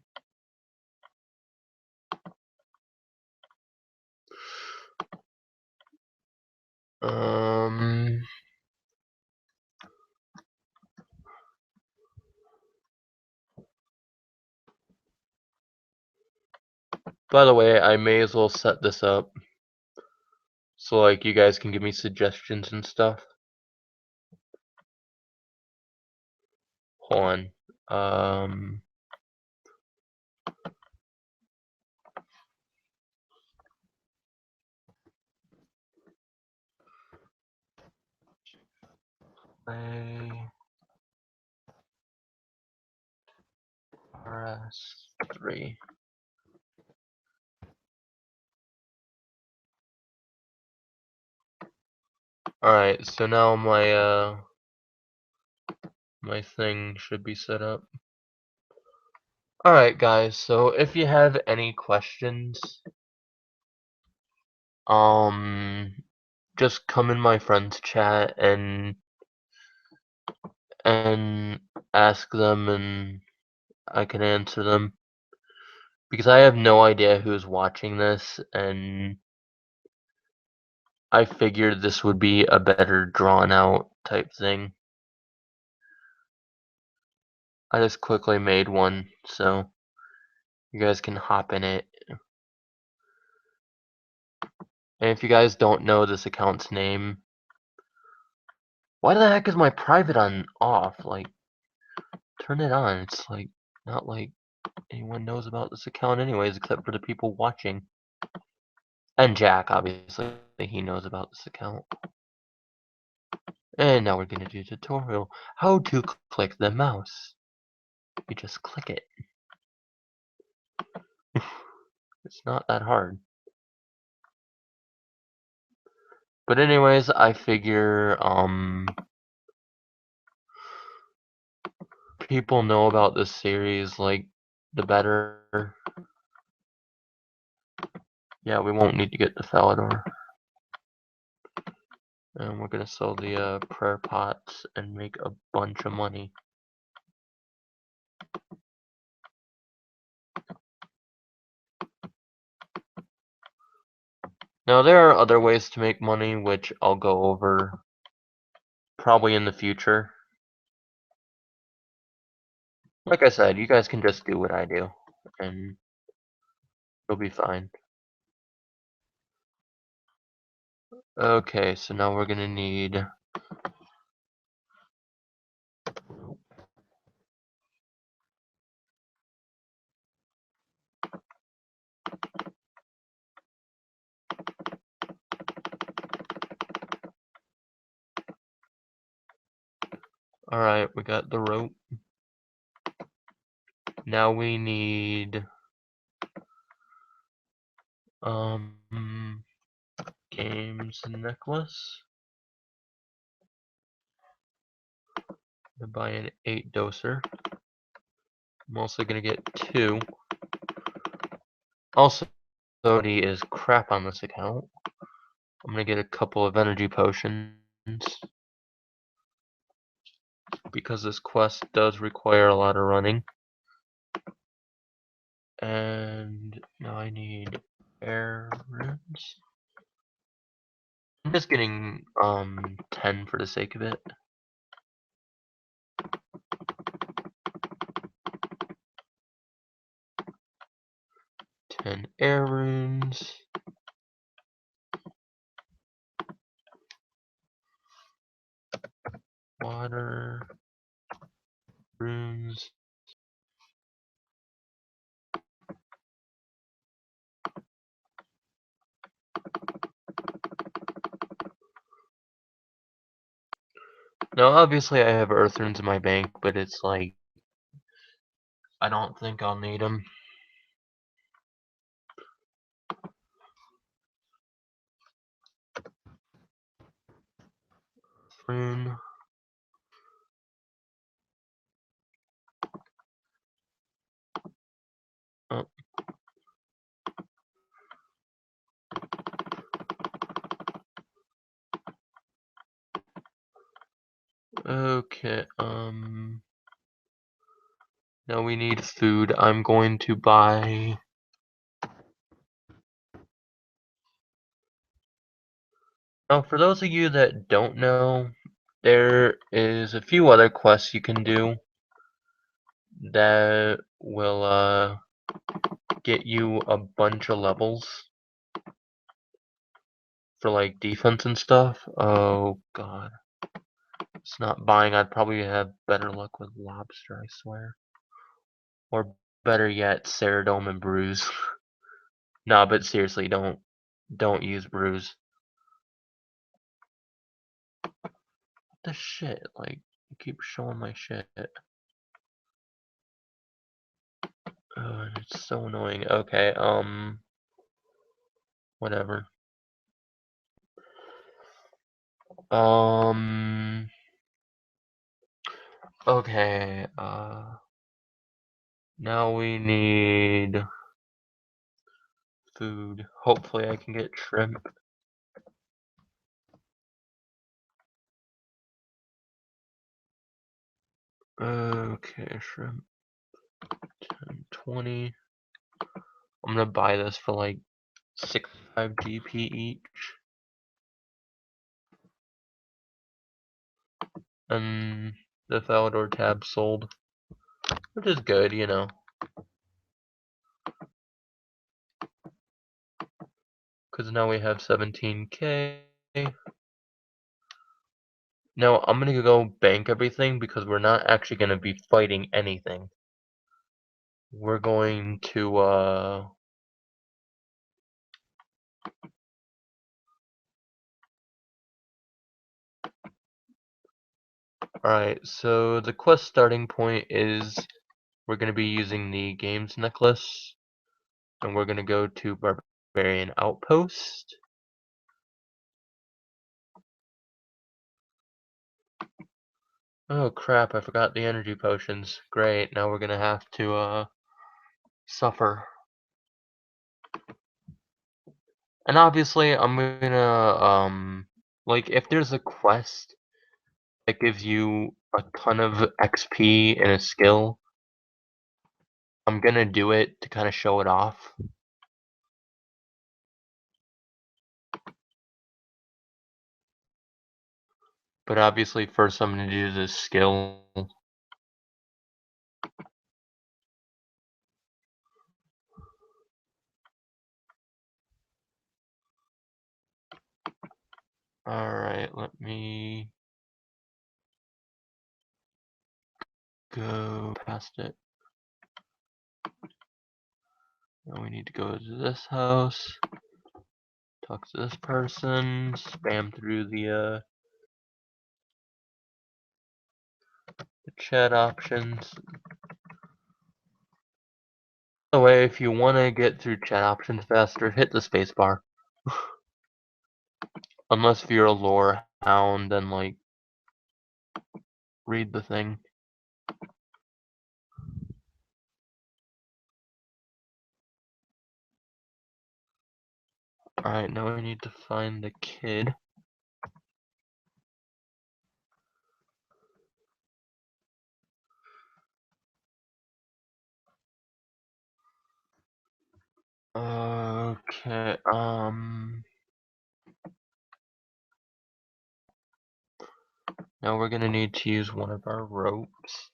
By the way, I may as well set this up so like you guys can give me suggestions and stuff. Hold on. RS3. Alright, so now my thing should be set up. Alright guys, so if you have any questions, just come in my friend's chat and ask them and I can answer them. Because I have no idea who's watching this, and I figured this would be a better drawn out type thing. I just quickly made one, so you guys can hop in it. And if you guys don't know this account's name, why the heck is my private on off? Like, turn it on. It's like, not like anyone knows about this account anyways, except for the people watching. And Jack, obviously, he knows about this account. And now we're gonna do a tutorial. How to click the mouse. You just click it. It's not that hard. But anyways, I figure, people know about this series, like, the better. Yeah, we won't need to get the Falador. And we're gonna sell the prayer pots and make a bunch of money. Now there are other ways to make money, which I'll go over probably in the future. Like I said, you guys can just do what I do, and you'll be fine. Okay, so now we're gonna need alright, we got the rope. Now we need games necklace. I'm gonna buy an 8 doser. I'm also gonna get 2. Also, already is crap on this account. I'm gonna get a couple of energy potions because this quest does require a lot of running. And now I need air runes. I'm just getting 10 for the sake of it. 10 air runes. Water runes. Now obviously I have earth runes in my bank, but it's like I don't think I'll need them. Rune. Oh. Okay, now we need food. I'm going to buy now for those of you that don't know, there is a few other quests you can do that will get you a bunch of levels for like defense and stuff. Oh god. It's not buying. I'd probably have better luck with lobster, I swear. Or better yet, Ceridome and Bruise. Nah, but seriously, don't use Bruise. What the shit? Like, you keep showing my shit. Oh, and it's so annoying. Okay, whatever. Okay, now we need food. Hopefully I can get shrimp. Okay, shrimp. 10, 20. I'm gonna buy this for like 65 GP each. And the Falador tab sold, which is good, you know. Because now we have 17k. Now I'm gonna go bank everything because we're not actually gonna be fighting anything. We're going to alright, so the quest starting point is we're gonna be using the games necklace, and we're gonna go to Barbarian Outpost. Oh crap, I forgot the energy potions. Great, now we're gonna have to suffer. And obviously I'm gonna like if there's a quest that gives you a ton of XP and a skill, I'm gonna do it to kinda show it off. But obviously first I'm gonna do the skill. Alright, let me go past it. Now we need to go to this house, talk to this person, spam through the chat options. By the way, if you want to get through chat options faster, hit the spacebar. Unless if you're a lore hound, then like read the thing. Alright, now we need to find the kid. Okay, now we're gonna need to use one of our ropes.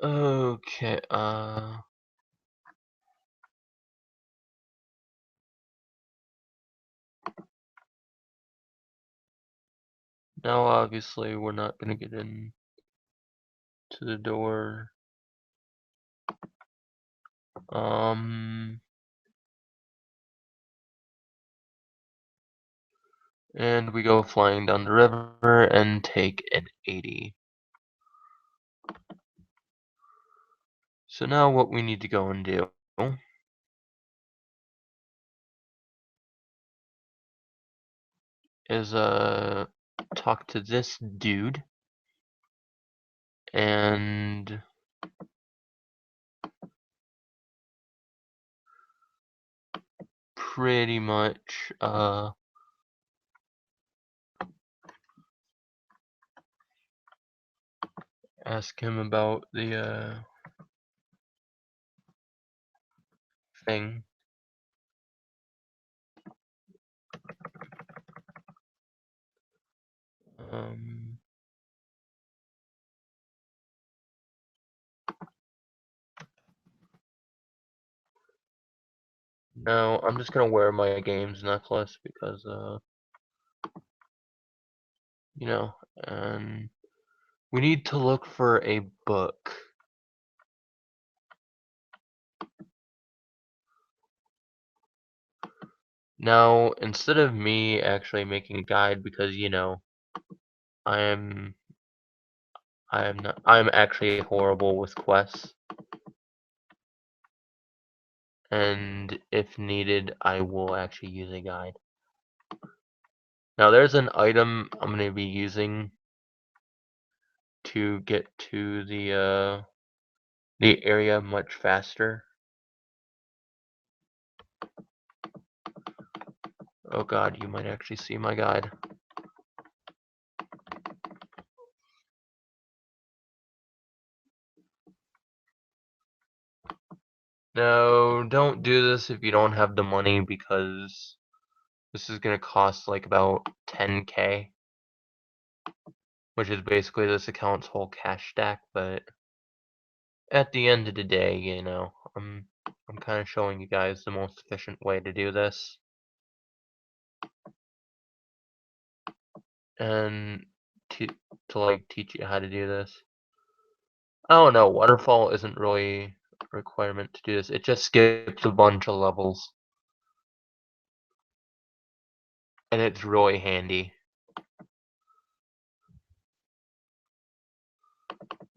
Okay, now obviously we're not gonna get in to the door. And we go flying down the river and take an 80. So now what we need to go and do is talk to this dude and pretty much ask him about the thing. Now, I'm just gonna wear my games necklace because, you know, and we need to look for a book. Now, instead of me actually making a guide, because, you know, I am, I'm actually horrible with quests, and if needed, I will actually use a guide. Now, there's an item I'm gonna be using to get to the area much faster. Oh god, you might actually see my guide. No, don't do this if you don't have the money, because this is gonna cost like about 10k, which is basically this account's whole cash stack, but at the end of the day, you know, I'm kind of showing you guys the most efficient way to do this. And to like teach you how to do this. I don't know, waterfall isn't really a requirement to do this. It just skips a bunch of levels, and it's really handy.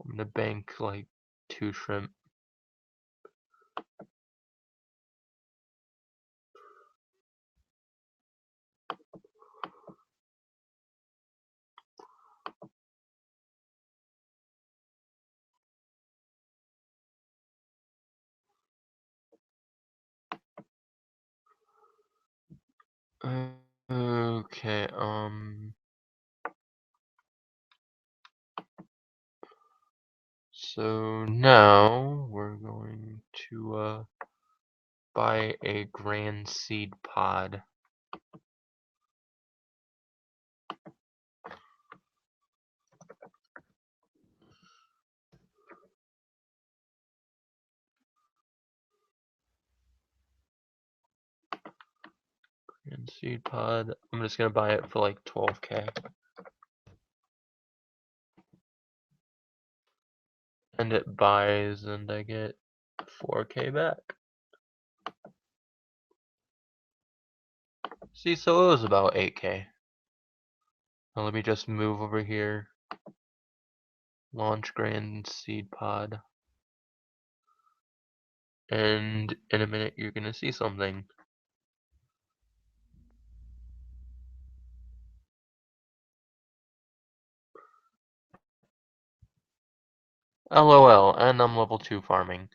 I'm gonna bank like 2 shrimp. Okay, so now we're going to buy a grand seed pod. Grand seed pod. I'm just gonna buy it for like 12k. And it buys, and I get 4k back. See, so it was about 8k. Now let me just move over here. Launch grand seed pod. And in a minute you're gonna see something. LOL, and I'm level 2 farming.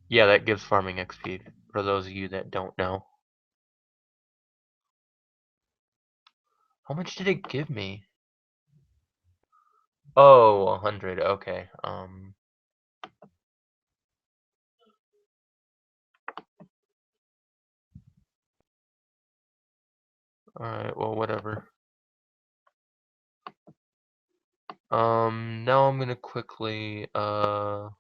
Yeah, that gives farming XP, for those of you that don't know. How much did it give me? Oh, 100, okay. Alright, well, whatever. Now I'm gonna quickly, go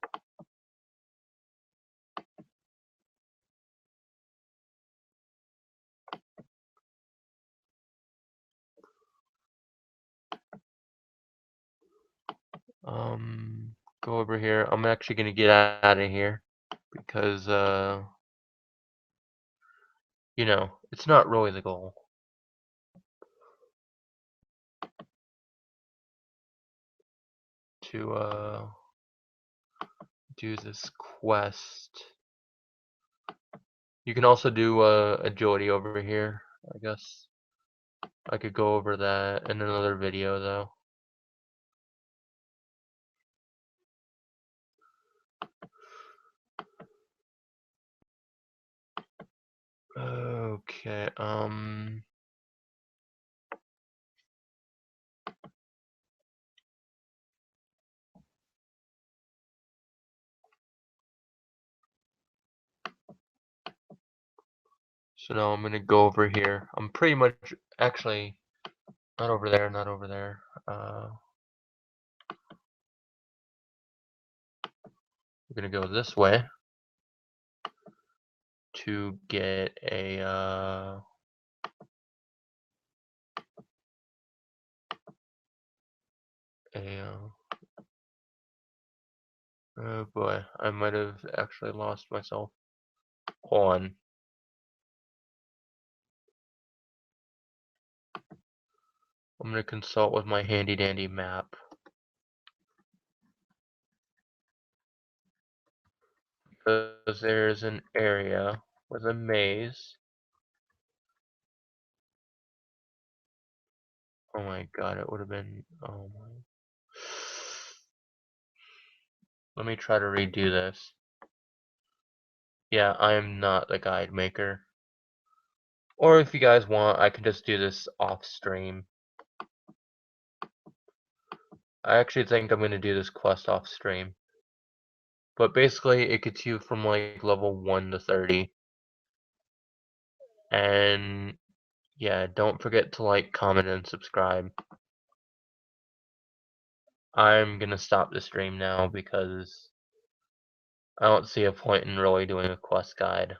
over here. I'm actually gonna get out of here, because, you know, it's not really the goal to, do this quest. You can also do, agility over here, I guess. I could go over that in another video, though. Okay, so now I'm gonna go over here. I'm pretty much, actually, not over there, not over there. We're gonna go this way. to get a oh boy, I might have actually lost myself. Hold on. I'm gonna consult with my handy dandy map. Because there's an area with a maze. Oh my god, it would have been. Oh my. Let me try to redo this. Yeah, I am not the guide maker. Or if you guys want, I can just do this off stream. I actually think I'm gonna do this quest off stream. But basically, it gets you from like level 1 to 30. And yeah, don't forget to like, comment, and subscribe. I'm gonna stop the stream now because I don't see a point in really doing a quest guide.